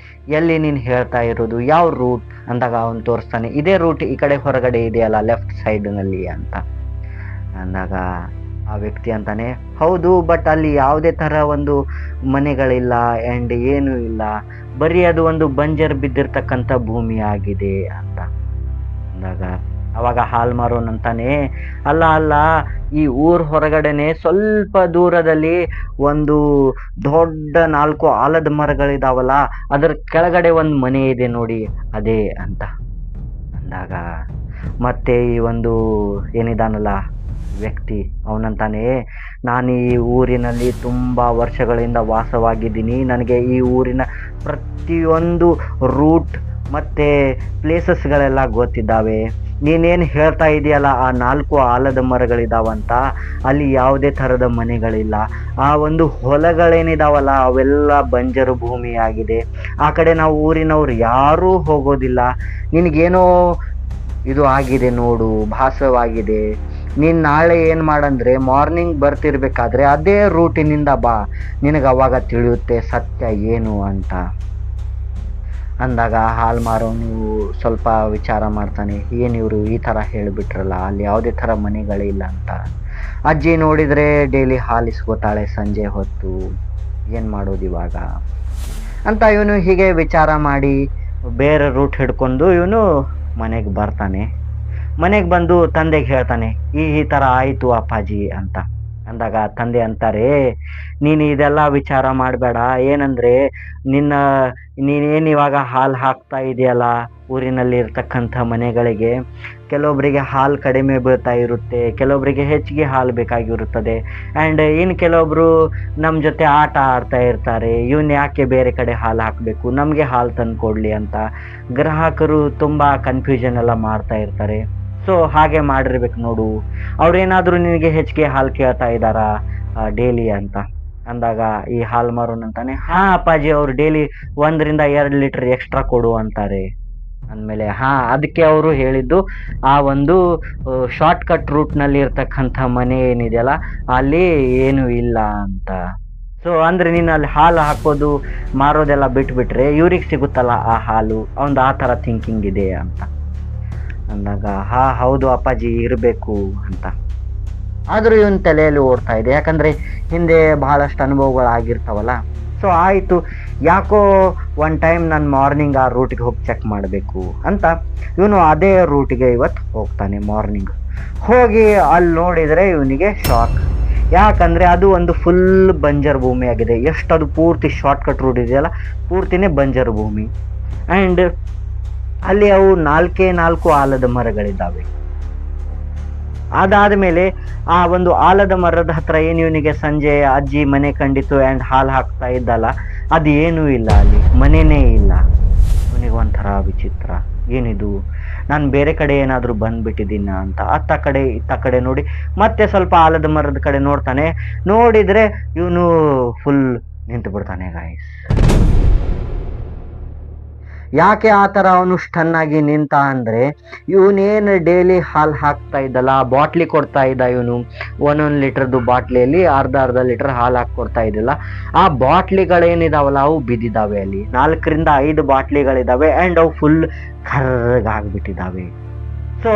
ಎಲ್ಲಿ ನೀನ್ ಹೇಳ್ತಾ ಇರೋದು, ಯಾವ ರೂಟ್ ಅಂದಾಗ ಅವನ್ ತೋರಿಸ್ತಾನೆ, ಇದೇ ರೂಟ್ ಈ ಕಡೆ ಹೊರಗಡೆ ಇದೆಯಲ್ಲ ಲೆಫ್ಟ್ ಸೈಡ್ ನಲ್ಲಿ ಅಂತ. ಅಂದಾಗ ಆ ವ್ಯಕ್ತಿ ಅಂತಾನೆ, ಹೌದು, ಬಟ್ ಅಲ್ಲಿ ಯಾವುದೇ ತರ ಒಂದು ಮನೆಗಳಿಲ್ಲ ಅಂಡ್ ಏನು ಇಲ್ಲ, ಬರೀ ಅದು ಒಂದು ಬಂಜರ್ ಬಿದ್ದಿರ್ತಕ್ಕಂಥ ಭೂಮಿ ಆಗಿದೆ ಅಂತ. ಅಂದಾಗ ಅವಾಗ ಹಾಲ್ ಮಾರೋನ್ ಅಂತಾನೆ, ಅಲ್ಲ, ಈ ಊರ್ ಹೊರಗಡೆನೆ ಸ್ವಲ್ಪ ದೂರದಲ್ಲಿ ಒಂದು ದೊಡ್ಡ 4 ಆಲದ ಮರಗಳಿದಾವಲ್ಲ, ಅದರ ಕೆಳಗಡೆ ಒಂದು ಮನೆ ಇದೆ ನೋಡಿ, ಅದೇ ಅಂತ. ಅಂದಾಗ ಮತ್ತೆ ಈ ಒಂದು ಏನಿದಾನಲ್ಲ ವ್ಯಕ್ತಿ ಅವನಂತಾನೆ, ನಾನು ಈ ಊರಿನಲ್ಲಿ ತುಂಬಾ ವರ್ಷಗಳಿಂದ ವಾಸವಾಗಿದ್ದೀನಿ, ನನಗೆ ಈ ಊರಿನ ಪ್ರತಿಯೊಂದು ರೂಟ್ ಮತ್ತೆ ಪ್ಲೇಸಸ್ಗಳೆಲ್ಲ ಗೊತ್ತಿದ್ದಾವೆ. ನೀನೇನು ಹೇಳ್ತಾ ಇದೆಯಲ್ಲ ಆ 4 ಆಲದ ಮರಗಳಿದಾವಂತ, ಅಲ್ಲಿ ಯಾವುದೇ ಥರದ ಮನೆಗಳಿಲ್ಲ, ಆ ಒಂದು ಹೊಲಗಳೇನಿದಾವಲ್ಲ ಅವೆಲ್ಲ ಬಂಜರು ಭೂಮಿ ಆಗಿದೆ, ಆ ಕಡೆ ನಾವು ಊರಿನವ್ರು ಯಾರೂ ಹೋಗೋದಿಲ್ಲ, ನಿನಗೇನೋ ಇದು ಆಗಿದೆ ನೋಡು, ಭಾಸವಾಗಿದೆ, ನೀನು ನಾಳೆ ಏನು ಮಾಡಂದ್ರೆ ಮಾರ್ನಿಂಗ್ ಬರ್ತಿರ್ಬೇಕಾದ್ರೆ ಅದೇ ರೂಟಿನಿಂದ ಬಾ, ನಿನಗೆ ಅವಾಗ ತಿಳಿಯುತ್ತೆ ಸತ್ಯ ಏನು ಅಂತ. ಅಂದಾಗ ಹಾಲ್ ಮಾರೋನು ಸ್ವಲ್ಪ ವಿಚಾರ ಮಾಡ್ತಾನೆ, ಏನಿವರು ಈ ಥರ ಹೇಳಿಬಿಟ್ರಲ್ಲ, ಅಲ್ಲಿ ಯಾವುದೇ ಥರ ಮನೆಗಳಿಲ್ಲ ಅಂತ. ಅಜ್ಜಿ ನೋಡಿದರೆ ಡೈಲಿ ಹಾಲು ಇಸ್ಕೋತಾಳೆ ಸಂಜೆ ಹೊತ್ತು, ಏನು ಮಾಡೋದು ಇವಾಗ ಅಂತ ಇವನು ಹೀಗೆ ವಿಚಾರ ಮಾಡಿ ಬೇರೆ ರೂಟ್ ಹಿಡ್ಕೊಂಡು ಇವನು ಮನೆಗೆ ಬರ್ತಾನೆ. ಮನೆಗೆ ಬಂದು ತಂದೆಗೆ ಹೇಳ್ತಾನೆ, ಈ ಥರ ಆಯಿತು ಅಪ್ಪಾಜಿ ಅಂತ. ಅಂದಾಗ ತಂದೆ ಅಂತಾರೆ, ನೀನು ಇದೆಲ್ಲ ವಿಚಾರ ಮಾಡಬೇಡ, ಏನಂದರೆ ನೀನೇನು ಇವಾಗ ಹಾಲು ಹಾಕ್ತಾ ಇದೆಯಲ್ಲ ಊರಿನಲ್ಲಿ ಇರ್ತಕ್ಕಂಥ ಮನೆಗಳಿಗೆ, ಕೆಲವೊಬ್ಬರಿಗೆ ಹಾಲು ಕಡಿಮೆ ಬೀಳ್ತಾ ಇರುತ್ತೆ, ಕೆಲವೊಬ್ಬರಿಗೆ ಹೆಚ್ಚಿಗೆ ಹಾಲು ಬೇಕಾಗಿರುತ್ತದೆ, ಆ್ಯಂಡ್ ಇನ್ನು ಕೆಲವೊಬ್ಬರು ನಮ್ಮ ಜೊತೆ ಆಟ ಆಡ್ತಾ ಇರ್ತಾರೆ, ಇವನು ಯಾಕೆ ಬೇರೆ ಕಡೆ ಹಾಲು ಹಾಕಬೇಕು, ನಮಗೆ ಹಾಲು ತಂದು ಕೊಡಲಿ ಅಂತ ಗ್ರಾಹಕರು ತುಂಬ ಕನ್ಫ್ಯೂಷನ್ ಎಲ್ಲ ಮಾಡ್ತಾ ಇರ್ತಾರೆ. ಸೊ ಹಾಗೆ ಮಾಡಿರ್ಬೇಕು ನೋಡು, ಅವ್ರೇನಾದರೂ ನಿನಗೆ ಹೆಚ್ಚಿಗೆ ಹಾಲು ಕೇಳ್ತಾ ಇದ್ದಾರಾ ಡೈಲಿ ಅಂತ. ಅಂದಾಗ ಈ ಹಾಲು ಮಾರೋನ್ ಅಂತಾನೆ, ಹಾಂ ಅಪ್ಪಾಜಿ, ಅವರು ಡೈಲಿ 1 ರಿಂದ 2 ಲೀಟರ್ ಎಕ್ಸ್ಟ್ರಾ ಕೊಡು ಅಂತಾರೆ. ಅಂದಮೇಲೆ ಅದಕ್ಕೆ ಅವರು ಹೇಳಿದ್ದು ಆ ಒಂದು ಶಾರ್ಟ್ ಕಟ್ ರೂಟ್ನಲ್ಲಿ ಇರ್ತಕ್ಕಂಥ ಮನೆ ಏನಿದೆಯಲ್ಲ ಅಲ್ಲಿ ಏನೂ ಇಲ್ಲ ಅಂತ. ಸೊ ಅಂದರೆ ನೀನು ಅಲ್ಲಿ ಹಾಲು ಹಾಕೋದು ಮಾರೋದೆಲ್ಲ ಬಿಟ್ಬಿಟ್ರೆ ಇವ್ರಿಗೆ ಸಿಗುತ್ತಲ್ಲ ಆ ಹಾಲು, ಒಂದು ಆ ಥರ ಥಿಂಕಿಂಗ್ ಇದೆ ಅಂತ. ಅಂದಾಗ ಹೌದು ಅಪ್ಪಾಜಿ ಇರಬೇಕು ಅಂತ. ಆದರೂ ಇವನ ತಲೆಯಲ್ಲಿ ಓಡ್ತಾ ಇದೆ, ಯಾಕಂದರೆ ಹಿಂದೆ ಬಹಳಷ್ಟು ಅನುಭವಗಳಾಗಿರ್ತಾವಲ್ಲ. ಸೊ ಆಯಿತು, ಯಾಕೋ ಒನ್ ಟೈಮ್ ನಾನು ಮಾರ್ನಿಂಗ್ ಆ ರೂಟಿಗೆ ಹೋಗಿ ಚೆಕ್ ಮಾಡಬೇಕು ಅಂತ ಇವನು ಅದೇ ರೂಟಿಗೆ ಇವತ್ತು ಹೋಗ್ತಾನೆ. ಮಾರ್ನಿಂಗ್ ಹೋಗಿ ಅಲ್ಲಿ ನೋಡಿದರೆ ಇವನಿಗೆ ಶಾಕ್, ಯಾಕಂದರೆ ಅದು ಒಂದು ಫುಲ್ ಬಂಜರ್ ಭೂಮಿ ಆಗಿದೆ. ಎಷ್ಟು ಅದು ಪೂರ್ತಿ ಶಾರ್ಟ್ ಕಟ್ ರೂಟ್ ಇದೆಯಲ್ಲ ಪೂರ್ತಿನೇ ಬಂಜರ್ ಭೂಮಿ, ಆ್ಯಂಡ್ ಅಲ್ಲಿ ಅವು 4 ಆಲದ ಮರಗಳಿದ್ದಾವೆ. ಅದಾದ ಮೇಲೆ ಆ ಒಂದು ಆಲದ ಮರದ ಹತ್ರ ಏನು ಇವನಿಗೆ ಸಂಜೆ ಅಜ್ಜಿ ಮನೆ ಕಂಡಿತು ಆ್ಯಂಡ್ ಹಾಲು ಹಾಕ್ತಾ ಇದ್ದಲ್ಲ, ಅದು ಏನೂ ಇಲ್ಲ, ಅಲ್ಲಿ ಮನೆಯೇ ಇಲ್ಲ. ಇವನಿಗೆ ಒಂಥರ ವಿಚಿತ್ರ, ಏನಿದು, ನಾನು ಬೇರೆ ಕಡೆ ಏನಾದರೂ ಬಂದ್ಬಿಟ್ಟಿದ್ದೀನ ಅಂತ ಅತ್ತ ಕಡೆ ನೋಡಿ ಮತ್ತೆ ಸ್ವಲ್ಪ ಆಲದ ಮರದ ಕಡೆ ನೋಡ್ತಾನೆ. ನೋಡಿದರೆ ಇವನು ಫುಲ್ ನಿಂತು ಬಿಡ್ತಾನೆ ಗಾಯ್ಸ್. ಯಾಕೆ ಆ ಥರ ಅವನು ಸ್ಟನ್ ಆಗಿ ನಿಂತ ಅಂದರೆ, ಇವನೇನು ಡೈಲಿ ಹಾಲು ಹಾಕ್ತಾ ಇದ್ದಲ್ಲ, ಬಾಟ್ಲಿ ಕೊಡ್ತಾ ಇದ್ದ ಇವನು, 1 ಲೀಟರ್ದು ಬಾಟ್ಲಿಯಲ್ಲಿ ಅರ್ಧ ಲೀಟರ್ ಹಾಲು ಹಾಕಿ ಕೊಡ್ತಾ ಇದ್ದಿಲ್ಲ, ಆ ಬಾಟ್ಲಿಗಳೇನಿದಾವಲ್ಲ ಅವು ಬಿದ್ದಿದ್ದಾವೆ. ಅಲ್ಲಿ 4 ರಿಂದ 5 ಬಾಟ್ಲಿಗಳಿದ್ದಾವೆ ಆ್ಯಂಡ್ ಅವು ಫುಲ್ ಕರ್ರಗಾಗ್ಬಿಟ್ಟಿದ್ದಾವೆ. ಸೊ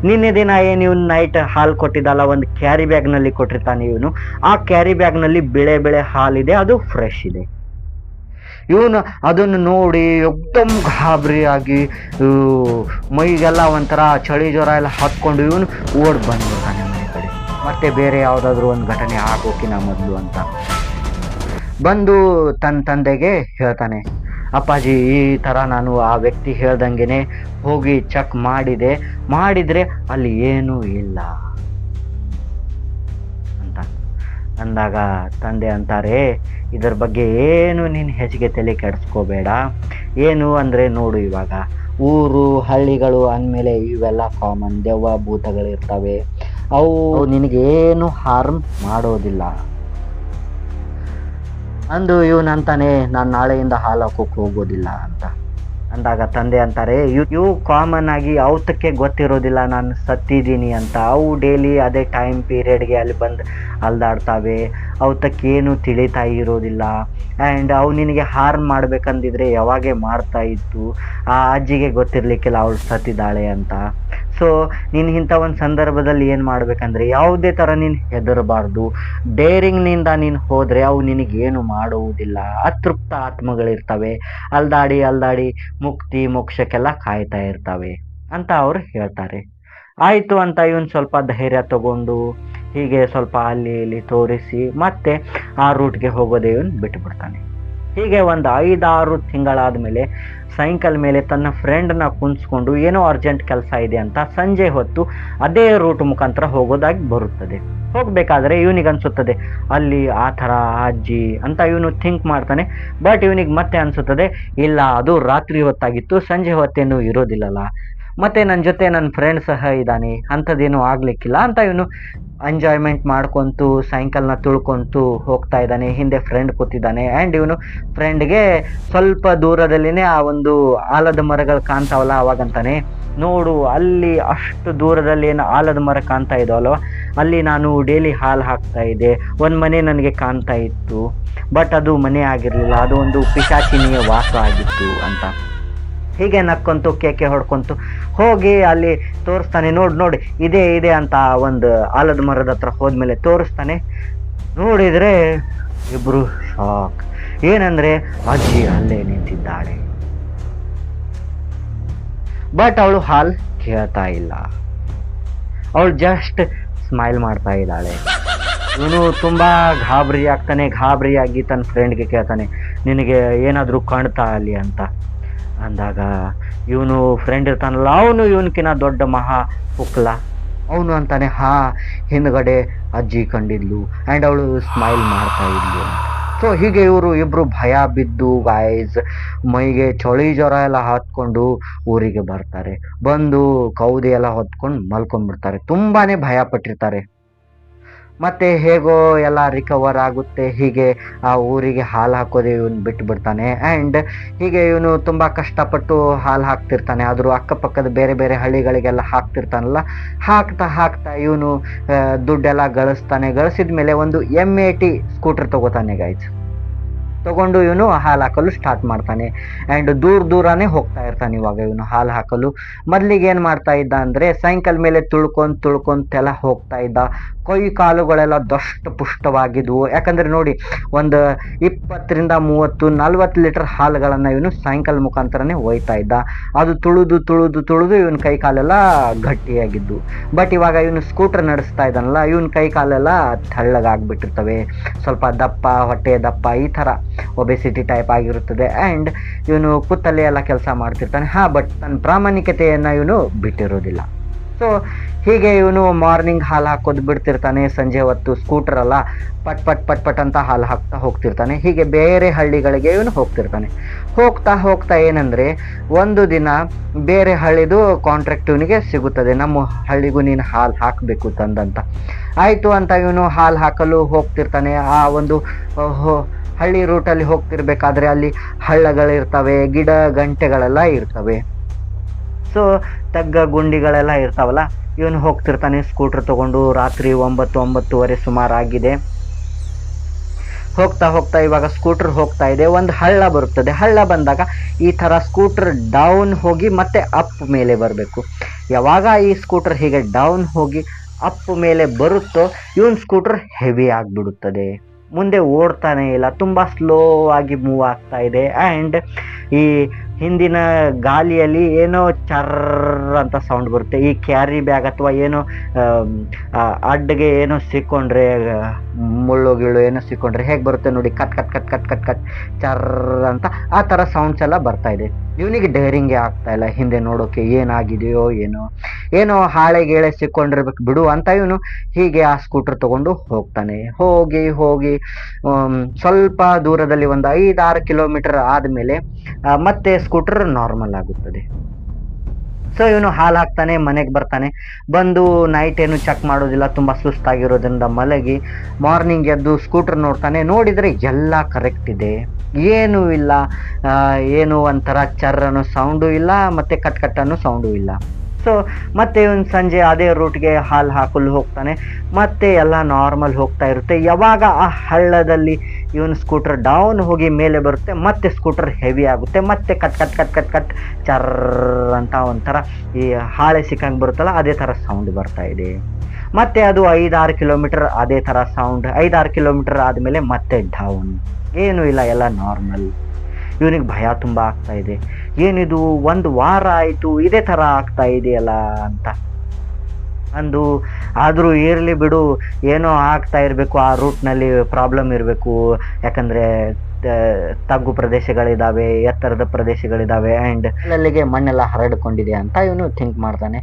ನಿನ್ನೆ ದಿನ ಏನು ಇವನು ನೈಟ್ ಹಾಲು ಕೊಟ್ಟಿದ್ದಲ್ಲ, ಒಂದು ಕ್ಯಾರಿ ಬ್ಯಾಗ್ನಲ್ಲಿ ಕೊಟ್ಟಿರ್ತಾನೆ ಇವನು, ಆ ಕ್ಯಾರಿ ಬ್ಯಾಗ್ನಲ್ಲಿ ಬಿಳೆ ಹಾಲಿದೆ, ಅದು ಫ್ರೆಶ್ ಇದೆ. ಇವನು ಅದನ್ನು ನೋಡಿ ಎಕ್ದಮ್ ಗಾಬರಿಯಾಗಿ ಮೈಗೆಲ್ಲ ಒಂಥರ ಚಳಿ ಜ್ವರ ಎಲ್ಲ ಹತ್ಕೊಂಡು ಇವನು ಓಡ್ ಬಂದ್ಬಿಡ್ತಾನೆ ಮನೆ ಕಡೆ. ಮತ್ತೆ ಬೇರೆ ಯಾವುದಾದ್ರೂ ಒಂದು ಘಟನೆ ಆಗೋಕಿನ ಮೊದಲು ಅಂತ ಬಂದು ತನ್ನ ತಂದೆಗೆ ಹೇಳ್ತಾನೆ, ಅಪ್ಪಾಜಿ ಈ ಥರ ನಾನು ಆ ವ್ಯಕ್ತಿ ಹೇಳ್ದಂಗೆ ಹೋಗಿ ಚೆಕ್ ಮಾಡಿದರೆ ಅಲ್ಲಿ ಏನೂ ಇಲ್ಲ ಅಂತ. ಅಂದಾಗ ತಂದೆ ಅಂತಾರೆ, ಇದರ ಬಗ್ಗೆ ಏನು ನೀನು ಹೆಚ್ಚಿಗೆ ತಲೆ ಕೆಡಿಸ್ಕೋಬೇಡ, ಏನು ಅಂದರೆ ನೋಡು, ಇವಾಗ ಊರು ಹಳ್ಳಿಗಳು ಅಂದಮೇಲೆ ಇವೆಲ್ಲ ಕಾಮನ್, ದೆವ್ವ ಭೂತಗಳಿರ್ತವೆ. ಅವು ನಿನಗೇನು ಹಾರ್ಮ್ ಮಾಡೋದಿಲ್ಲ. ಅಂದು ಇವನಂತಾನೆ, ನಾನು ನಾಳೆಯಿಂದ ಹಾಲು ಹಾಕೋಕೆ ಹೋಗೋದಿಲ್ಲ ಅಂತ ಅಂದಾಗ ತಂದೆ ಅಂತಾರೆ, ಇವು ಕಾಮನ್ ಆಗಿ ಅವತ್ತಕ್ಕೆ ಗೊತ್ತಿರೋದಿಲ್ಲ ನಾನು ಸತ್ತಿದ್ದೀನಿ ಅಂತ. ಅವು ಡೈಲಿ ಅದೇ ಟೈಮ್ ಪೀರಿಯಡ್ಗೆ ಅಲ್ಲಿ ಬಂದು ಅಲ್ದಾಡ್ತಾವೆ. ಅವತ್ತಕ್ಕೇನು ತಿಳಿತಾ ಇರೋದಿಲ್ಲ. ಆ್ಯಂಡ್ ಅವು ನಿನಗೆ ಹಾರ್ಮ್ ಮಾಡ್ಬೇಕಂದಿದ್ರೆ ಯಾವಾಗೇ ಮಾಡ್ತಾ ಇತ್ತು. ಆ ಅಜ್ಜಿಗೆ ಗೊತ್ತಿರಲಿಕ್ಕಿಲ್ಲ ಅವಳು ಸತ್ತಿದ್ದಾಳೆ ಅಂತ. ಸೊ ನೀನು ಇಂಥ ಒಂದು ಸಂದರ್ಭದಲ್ಲಿ ಏನು ಮಾಡ್ಬೇಕಂದ್ರೆ, ಯಾವುದೇ ಥರ ನೀನು ಹೆದರಬಾರ್ದು. ಡೇರಿಂಗ್ನಿಂದ ನೀನು ಹೋದರೆ ಅವು ನಿನಗೇನು ಮಾಡುವುದಿಲ್ಲ. ಅತೃಪ್ತ ಆತ್ಮಗಳಿರ್ತವೆ, ಅಲ್ದಾಡಿ ಅಲ್ದಾಡಿ ಮುಕ್ತಿ ಮೋಕ್ಷಕ್ಕೆಲ್ಲ ಕಾಯ್ತಾ ಇರ್ತವೆ ಅಂತ ಅವ್ರು ಹೇಳ್ತಾರೆ. ಆಯಿತು ಅಂತ ಇವನು ಸ್ವಲ್ಪ ಧೈರ್ಯ ತಗೊಂಡು ಹೀಗೆ ಸ್ವಲ್ಪ ಅಲ್ಲಿ ಇಲ್ಲಿ ತೋರಿಸಿ ಮತ್ತೆ ಆ ರೂಟ್ಗೆ ಹೋಗೋದೇ ಇವನು ಬಿಟ್ಟುಬಿಡ್ತಾನೆ. ಹೀಗೆ ಒಂದು 5-6 ತಿಂಗಳಾದ ಮೇಲೆ ಸೈಕಲ್ ಮೇಲೆ ತನ್ನ ಫ್ರೆಂಡ್ನ ಕುಣಿಸ್ಕೊಂಡು ಏನೋ ಅರ್ಜೆಂಟ್ ಕೆಲಸ ಇದೆ ಅಂತ ಸಂಜೆ ಹೊತ್ತು ಅದೇ ರೂಟ್ ಮುಖಾಂತರ ಹೋಗೋದಾಗಿ ಬರುತ್ತದೆ. ಹೋಗಬೇಕಾದ್ರೆ ಇವನಿಗೆ ಅನಿಸುತ್ತದೆ ಅಲ್ಲಿ ಆ ಥರ ಅಜ್ಜಿ ಅಂತ ಇವನು ಥಿಂಕ್ ಮಾಡ್ತಾನೆ. ಬಟ್ ಇವನಿಗೆ ಮತ್ತೆ ಅನಿಸುತ್ತದೆ, ಇಲ್ಲ ಅದು ರಾತ್ರಿ ಹೊತ್ತಾಗಿತ್ತು, ಸಂಜೆ ಹೊತ್ತೇನು ಇರೋದಿಲ್ಲಲ್ಲ, ಮತ್ತು ನನ್ನ ಜೊತೆ ನನ್ನ ಫ್ರೆಂಡ್ ಸಹ ಇದ್ದಾನೆ, ಅಂಥದ್ದೇನೂ ಆಗಲಿಕ್ಕಿಲ್ಲ ಅಂತ ಇವನು ಎಂಜಾಯ್ಮೆಂಟ್ ಮಾಡ್ಕೊತು ಸೈಕಲ್ನ ತುಳ್ಕೊತು ಹೋಗ್ತಾ ಇದ್ದಾನೆ. ಹಿಂದೆ ಫ್ರೆಂಡ್ ಕೂತಿದ್ದಾನೆ. ಆ್ಯಂಡ್ ಇವನು ಫ್ರೆಂಡ್ಗೆ ಸ್ವಲ್ಪ ದೂರದಲ್ಲಿನೇ ಆ ಒಂದು ಆಲದ ಮರಗಳು ಕಾಣ್ತಾವಲ್ಲ, ಅವಾಗಂತಾನೆ, ನೋಡು ಅಲ್ಲಿ ಅಷ್ಟು ದೂರದಲ್ಲಿ ಏನು ಆಲದ ಮರ ಕಾಣ್ತಾ ಇದ್ದಾವಲ್ವ, ಅಲ್ಲಿ ನಾನು ಡೈಲಿ ಹಾಲು ಹಾಕ್ತಾ ಇದ್ದೆ. ಒಂದು ಮನೆ ನನಗೆ ಕಾಣ್ತಾ ಇತ್ತು, ಬಟ್ ಅದು ಮನೆ ಆಗಿರಲಿಲ್ಲ, ಅದು ಒಂದು ಪಿಶಾಚಿನಿಯ ವಾಸ ಆಗಿತ್ತು ಅಂತ. ಹೀಗೆ ನಕ್ಕೊಂತು ಕೇಕೆ ಹೊಡ್ಕೊಂತು ಹೋಗಿ ಅಲ್ಲಿ ತೋರಿಸ್ತಾನೆ. ನೋಡಿ ಇದೇ ಇದೆ ಅಂತ ಒಂದು ಆಲದ ಮರದ ಹತ್ರ ಹೋದ್ಮೇಲೆ ತೋರಿಸ್ತಾನೆ. ನೋಡಿದರೆ ಇಬ್ರು ಶಾಕ್. ಏನಂದ್ರೆ ಅಜ್ಜಿ ಅಲ್ಲೇ ನಿಂತಿದ್ದಾಳೆ. ಬಟ್ ಅವಳು ಹಾಲ್ ಕೇಳ್ತಾ ಇಲ್ಲ, ಅವಳು ಜಸ್ಟ್ ಸ್ಮೈಲ್ ಮಾಡ್ತಾ ಇದ್ದಾಳೆ. ಇವನು ತುಂಬಾ ಗಾಬರಿಯಾಗಿ ತನ್ನ ಫ್ರೆಂಡ್ಗೆ ಕೇಳ್ತಾನೆ, ನಿನಗೆ ಏನಾದರೂ ಕಾಣ್ತಾ ಅಲ್ಲಿ ಅಂತ ಅಂದಾಗ ಇವನು ಫ್ರೆಂಡ್ ಇರ್ತಾನಲ್ಲ, ಅವನು ಇವನ್ಕಿನ್ನ ದೊಡ್ಡ ಮಹಾ ಪುಕ್ಲ. ಅವನು ಅಂತಾನೆ, ಹಿಂದ್ಗಡೆ ಅಜ್ಜಿ ಕಂಡಿದ್ಲು ಆ್ಯಂಡ್ ಅವಳು ಸ್ಮೈಲ್ ಮಾಡ್ತಾ ಇದ್ಲು. ಸೊ ಹೀಗೆ ಇವರು ಇಬ್ರು ಭಯ ಬಿದ್ದು ಗಾಯ್ಸ್ ಮೈಗೆ ಚಳಿ ಜ್ವರ ಎಲ್ಲ ಹತ್ಕೊಂಡು ಊರಿಗೆ ಬರ್ತಾರೆ. ಬಂದು ಕೌದಿ ಎಲ್ಲ ಹೊತ್ಕೊಂಡು ಮಲ್ಕೊಂಡ್ಬಿಡ್ತಾರೆ. ತುಂಬಾನೇ ಭಯ ಪಟ್ಟಿರ್ತಾರೆ. ಮತ್ತೆ ಹೇಗೋ ಎಲ್ಲ ರಿಕವರ್ ಆಗುತ್ತೆ. ಹೀಗೆ ಆ ಊರಿಗೆ ಹಾಲು ಹಾಕೋದೇ ಇವನು ಬಿಟ್ಟು ಬಿಡ್ತಾನೆ. ಆ್ಯಂಡ್ ಹೀಗೆ ಇವನು ತುಂಬ ಕಷ್ಟಪಟ್ಟು ಹಾಲು ಹಾಕ್ತಿರ್ತಾನೆ. ಆದರೂ ಅಕ್ಕಪಕ್ಕದ ಬೇರೆ ಬೇರೆ ಹಳ್ಳಿಗಳಿಗೆಲ್ಲ ಹಾಕ್ತಿರ್ತಾನಲ್ಲ, ಹಾಕ್ತಾ ಇವನು ದುಡ್ಡೆಲ್ಲ ಗಳಿಸಿದ ಮೇಲೆ ಒಂದು M80 ಸ್ಕೂಟರ್ ತಗೋತಾನೆ ಗೈಸ್. ತಗೊಂಡು ಇವನು ಹಾಲು ಹಾಕಲು ಸ್ಟಾರ್ಟ್ ಮಾಡ್ತಾನೆ. ಆ್ಯಂಡ್ ದೂರನೇ ಹೋಗ್ತಾ ಇರ್ತಾನೆ ಇವಾಗ ಇವನು ಹಾಲು ಹಾಕಲು. ಮೊದಲಿಗೆ ಏನು ಮಾಡ್ತಾ ಇದ್ದ ಅಂದರೆ ಸೈಕಲ್ ಮೇಲೆ ತುಳ್ಕೊಂತೆಲ್ಲ ಹೋಗ್ತಾ ಇದ್ದ. ಕೈ ಕಾಲುಗಳೆಲ್ಲ ದಷ್ಟು ಪುಷ್ಟವಾಗಿದ್ವು. ಯಾಕಂದರೆ ನೋಡಿ, ಒಂದು 20-30-40 ಲೀಟರ್ ಹಾಲುಗಳನ್ನು ಇವನು ಸೈಕಲ್ ಮುಖಾಂತರನೇ ಒಯ್ತಾ ಇದ್ದ. ಅದು ತುಳಿದು ಇವನ ಕೈ ಕಾಲೆಲ್ಲ ಗಟ್ಟಿಯಾಗಿದ್ದು. ಬಟ್ ಇವಾಗ ಇವನು ಸ್ಕೂಟರ್ ನಡೆಸ್ತಾ ಇದ್ದಾನಲ್ಲ, ಇವನ ಕೈ ಕಾಲೆಲ್ಲ ತೆಳ್ಳಗಾಗ್ಬಿಟ್ಟಿರ್ತವೆ, ಸ್ವಲ್ಪ ದಪ್ಪ, ಹೊಟ್ಟೆ ದಪ್ಪ, ಈ ಥರ ಒಬೆಸಿಟಿ ಟೈಪ್ ಆಗಿರುತ್ತದೆ. ಆ್ಯಂಡ್ ಇವನು ಕೂತಲ್ಲಿ ಎಲ್ಲ ಕೆಲಸ ಮಾಡ್ತಿರ್ತಾನೆ. ಬಟ್ ತನ್ನ ಪ್ರಾಮಾಣಿಕತೆಯನ್ನು ಇವನು ಬಿಟ್ಟಿರೋದಿಲ್ಲ. ಸೊ ಹೀಗೆ ಇವನು ಮಾರ್ನಿಂಗ್ ಹಾಲು ಹಾಕೋದು ಬಿಡ್ತಿರ್ತಾನೆ. ಸಂಜೆ ಹೊತ್ತು ಸ್ಕೂಟರ್ ಅಲ್ಲ, ಪಟ್ ಅಂತ ಹಾಲು ಹಾಕ್ತಾ ಹೋಗ್ತಿರ್ತಾನೆ. ಹೀಗೆ ಬೇರೆ ಹಳ್ಳಿಗಳಿಗೆ ಇವನು ಹೋಗ್ತಿರ್ತಾನೆ. ಹೋಗ್ತಾ ಏನಂದರೆ, ಒಂದು ದಿನ ಬೇರೆ ಹಳ್ಳಿದು ಕಾಂಟ್ರಾಕ್ಟ್ ಇವನಿಗೆ ಸಿಗುತ್ತದೆ, ನಮ್ಮ ಹಳ್ಳಿಗೂ ನೀನು ಹಾಲು ಹಾಕಬೇಕು ತಂದಂತ. ಆಯಿತು ಅಂತ ಇವನು ಹಾಲು ಹಾಕಲು ಹೋಗ್ತಿರ್ತಾನೆ. ಆ ಒಂದು ಹಳ್ಳಿ ರೂಟಲ್ಲಿ ಹೋಗ್ತಿರ್ಬೇಕಾದ್ರೆ ಅಲ್ಲಿ ಹಳ್ಳಗಳಿರ್ತವೆ, ಗಿಡ ಗಂಟೆಗಳೆಲ್ಲ ಇರ್ತವೆ. ಸೊ ತಗ್ಗ ಗುಂಡಿಗಳೆಲ್ಲ ಇರ್ತಾವಲ್ಲ, ಇವನು ಹೋಗ್ತಿರ್ತಾನೆ ಸ್ಕೂಟರ್ ತಗೊಂಡು. ರಾತ್ರಿ 9-9:30 ಸುಮಾರು ಆಗಿದೆ. ಹೋಗ್ತಾ ಇವಾಗ ಸ್ಕೂಟರ್ ಹೋಗ್ತಾ ಇದೆ. ಒಂದು ಹಳ್ಳ ಬರುತ್ತದೆ. ಹಳ್ಳ ಬಂದಾಗ ಈ ಥರ ಸ್ಕೂಟರ್ ಡೌನ್ ಹೋಗಿ ಮತ್ತೆ ಅಪ್ ಮೇಲೆ ಬರಬೇಕು. ಯಾವಾಗ ಈ ಸ್ಕೂಟರ್ ಹೀಗೆ ಡೌನ್ ಹೋಗಿ ಅಪ್ ಮೇಲೆ ಬರುತ್ತೋ ಇವನ್ ಸ್ಕೂಟರ್ ಹೆವಿ ಆಗಿಬಿಡುತ್ತದೆ. ಮುಂದೆ ಓಡ್ತಾನೆ ಇಲ್ಲ, ತುಂಬ ಸ್ಲೋ ಆಗಿ ಮೂವ್ ಆಗ್ತಾ ಇದೆ. ಆ್ಯಂಡ್ ಈ ಹಿಂದಿನ ಗಾಲಿಯಲ್ಲಿ ಏನೋ ಚರ್ರ ಅಂತ ಸೌಂಡ್ ಬರುತ್ತೆ. ಈ ಕ್ಯಾರಿ ಬ್ಯಾಗ್ ಅಥವಾ ಏನೋ ಅಡ್ಗೆ ಏನೋ ಸಿಕ್ಕೊಂಡ್ರೆ, ಮುಳ್ಳು ಗಿಳು ಏನೋ ಸಿಕ್ಕೊಂಡ್ರೆ ಹೇಗೆ ಬರುತ್ತೆ ನೋಡಿ, ಕಟ್ ಚರ್ರ ಅಂತ ಆ ಥರ ಸೌಂಡ್ಸ್ ಎಲ್ಲ ಬರ್ತಾ ಇದೆ. ಇವನಿಗೆ ಡೇರಿಂಗೇ ಆಗ್ತಾ ಇಲ್ಲ ಹಿಂದೆ ನೋಡೋಕೆ, ಏನಾಗಿದೆಯೋ ಏನೋ ಹಾಳೆ ಗೇಳೆ ಸಿಕ್ಕೊಂಡಿರ್ಬೇಕು ಬಿಡು ಅಂತ ಇವನು ಹೀಗೆ ಆ ಸ್ಕೂಟರ್ ತಗೊಂಡು ಹೋಗ್ತಾನೆ. ಹೋಗಿ ಸ್ವಲ್ಪ ದೂರದಲ್ಲಿ ಒಂದು 5-6 ಕಿಲೋಮೀಟರ್ ಆದಮೇಲೆ ಮತ್ತೆ ಸ್ಕೂಟರ್ ನಾರ್ಮಲ್ ಆಗುತ್ತದೆ. ಸೊ ಇವನು ಹಾಲು ಹಾಕ್ತಾನೆ, ಮನೆಗೆ ಬರ್ತಾನೆ. ಬಂದು ನೈಟ್ ಏನು ಚೆಕ್ ಮಾಡೋದಿಲ್ಲ, ತುಂಬ ಸುಸ್ತಾಗಿರೋದ್ರಿಂದ ಮಲಗಿ ಮಾರ್ನಿಂಗ್ ಎದ್ದು ಸ್ಕೂಟರ್ ನೋಡ್ತಾನೆ. ನೋಡಿದರೆ ಎಲ್ಲ ಕರೆಕ್ಟ್ ಇದೆ, ಏನೂ ಇಲ್ಲ. ಏನು ಒಂಥರ ಚರ್ ಅನ್ನೋ ಸೌಂಡು ಇಲ್ಲ, ಮತ್ತು ಕಟ್ ಕಟ್ ಅನ್ನೋ ಸೌಂಡು ಇಲ್ಲ. ಸೊ ಮತ್ತೆ ಇವನು ಸಂಜೆ ಅದೇ ರೂಟ್ಗೆ ಹಾಲು ಹಾಕಲು ಹೋಗ್ತಾನೆ. ಮತ್ತೆ ಎಲ್ಲ ನಾರ್ಮಲ್ ಹೋಗ್ತಾ ಇರುತ್ತೆ. ಯಾವಾಗ ಆ ಹಳ್ಳದಲ್ಲಿ ಇವನು ಸ್ಕೂಟರ್ ಡೌನ್ ಹೋಗಿ ಮೇಲೆ ಬರುತ್ತೆ, ಮತ್ತೆ ಸ್ಕೂಟರ್ ಹೆವಿ ಆಗುತ್ತೆ. ಮತ್ತೆ cut cut cut cut cut ಚರ್ ಅಂತ ಒಂಥರ ಈ ಹಾಳೆ ಸಿಕ್ಕಂಗೆ ಬರುತ್ತಲ್ಲ, ಅದೇ ಥರ ಸೌಂಡ್ ಬರ್ತಾ ಇದೆ. ಮತ್ತೆ ಅದು 5-6 ಕಿಲೋಮೀಟರ್ ಅದೇ ಥರ ಸೌಂಡ್. 5-6 ಕಿಲೋಮೀಟರ್ ಆದಮೇಲೆ ಮತ್ತೆ ಡೌನ್, ಏನೂ ಇಲ್ಲ, ಎಲ್ಲ ನಾರ್ಮಲ್. ಇವನಿಗೆ ಭಯ ತುಂಬ ಆಗ್ತಾ ಇದೆ. ಏನಿದು, 1 ವಾರ ಆಯಿತು ಇದೇ ಥರ ಆಗ್ತಾ ಇದೆಯಲ್ಲ ಅಂತ ಅಂದು. ಆದರೂ ಇರಲಿ ಬಿಡು, ಏನೋ ಆಗ್ತಾ ಇರಬೇಕು, ಆ ರೂಟ್ನಲ್ಲಿ ಪ್ರಾಬ್ಲಮ್ ಇರಬೇಕು. ಯಾಕಂದರೆ ತಗ್ಗು ಪ್ರದೇಶಗಳಿದ್ದಾವೆ, ಎತ್ತರದ ಪ್ರದೇಶಗಳಿದ್ದಾವೆ, ಆ್ಯಂಡ್ ಅಲ್ಲಿಗೆ ಮಣ್ಣೆಲ್ಲ ಹರಡಿಕೊಂಡಿದೆ ಅಂತ ಇವನು ಥಿಂಕ್ ಮಾಡ್ತಾನೆ.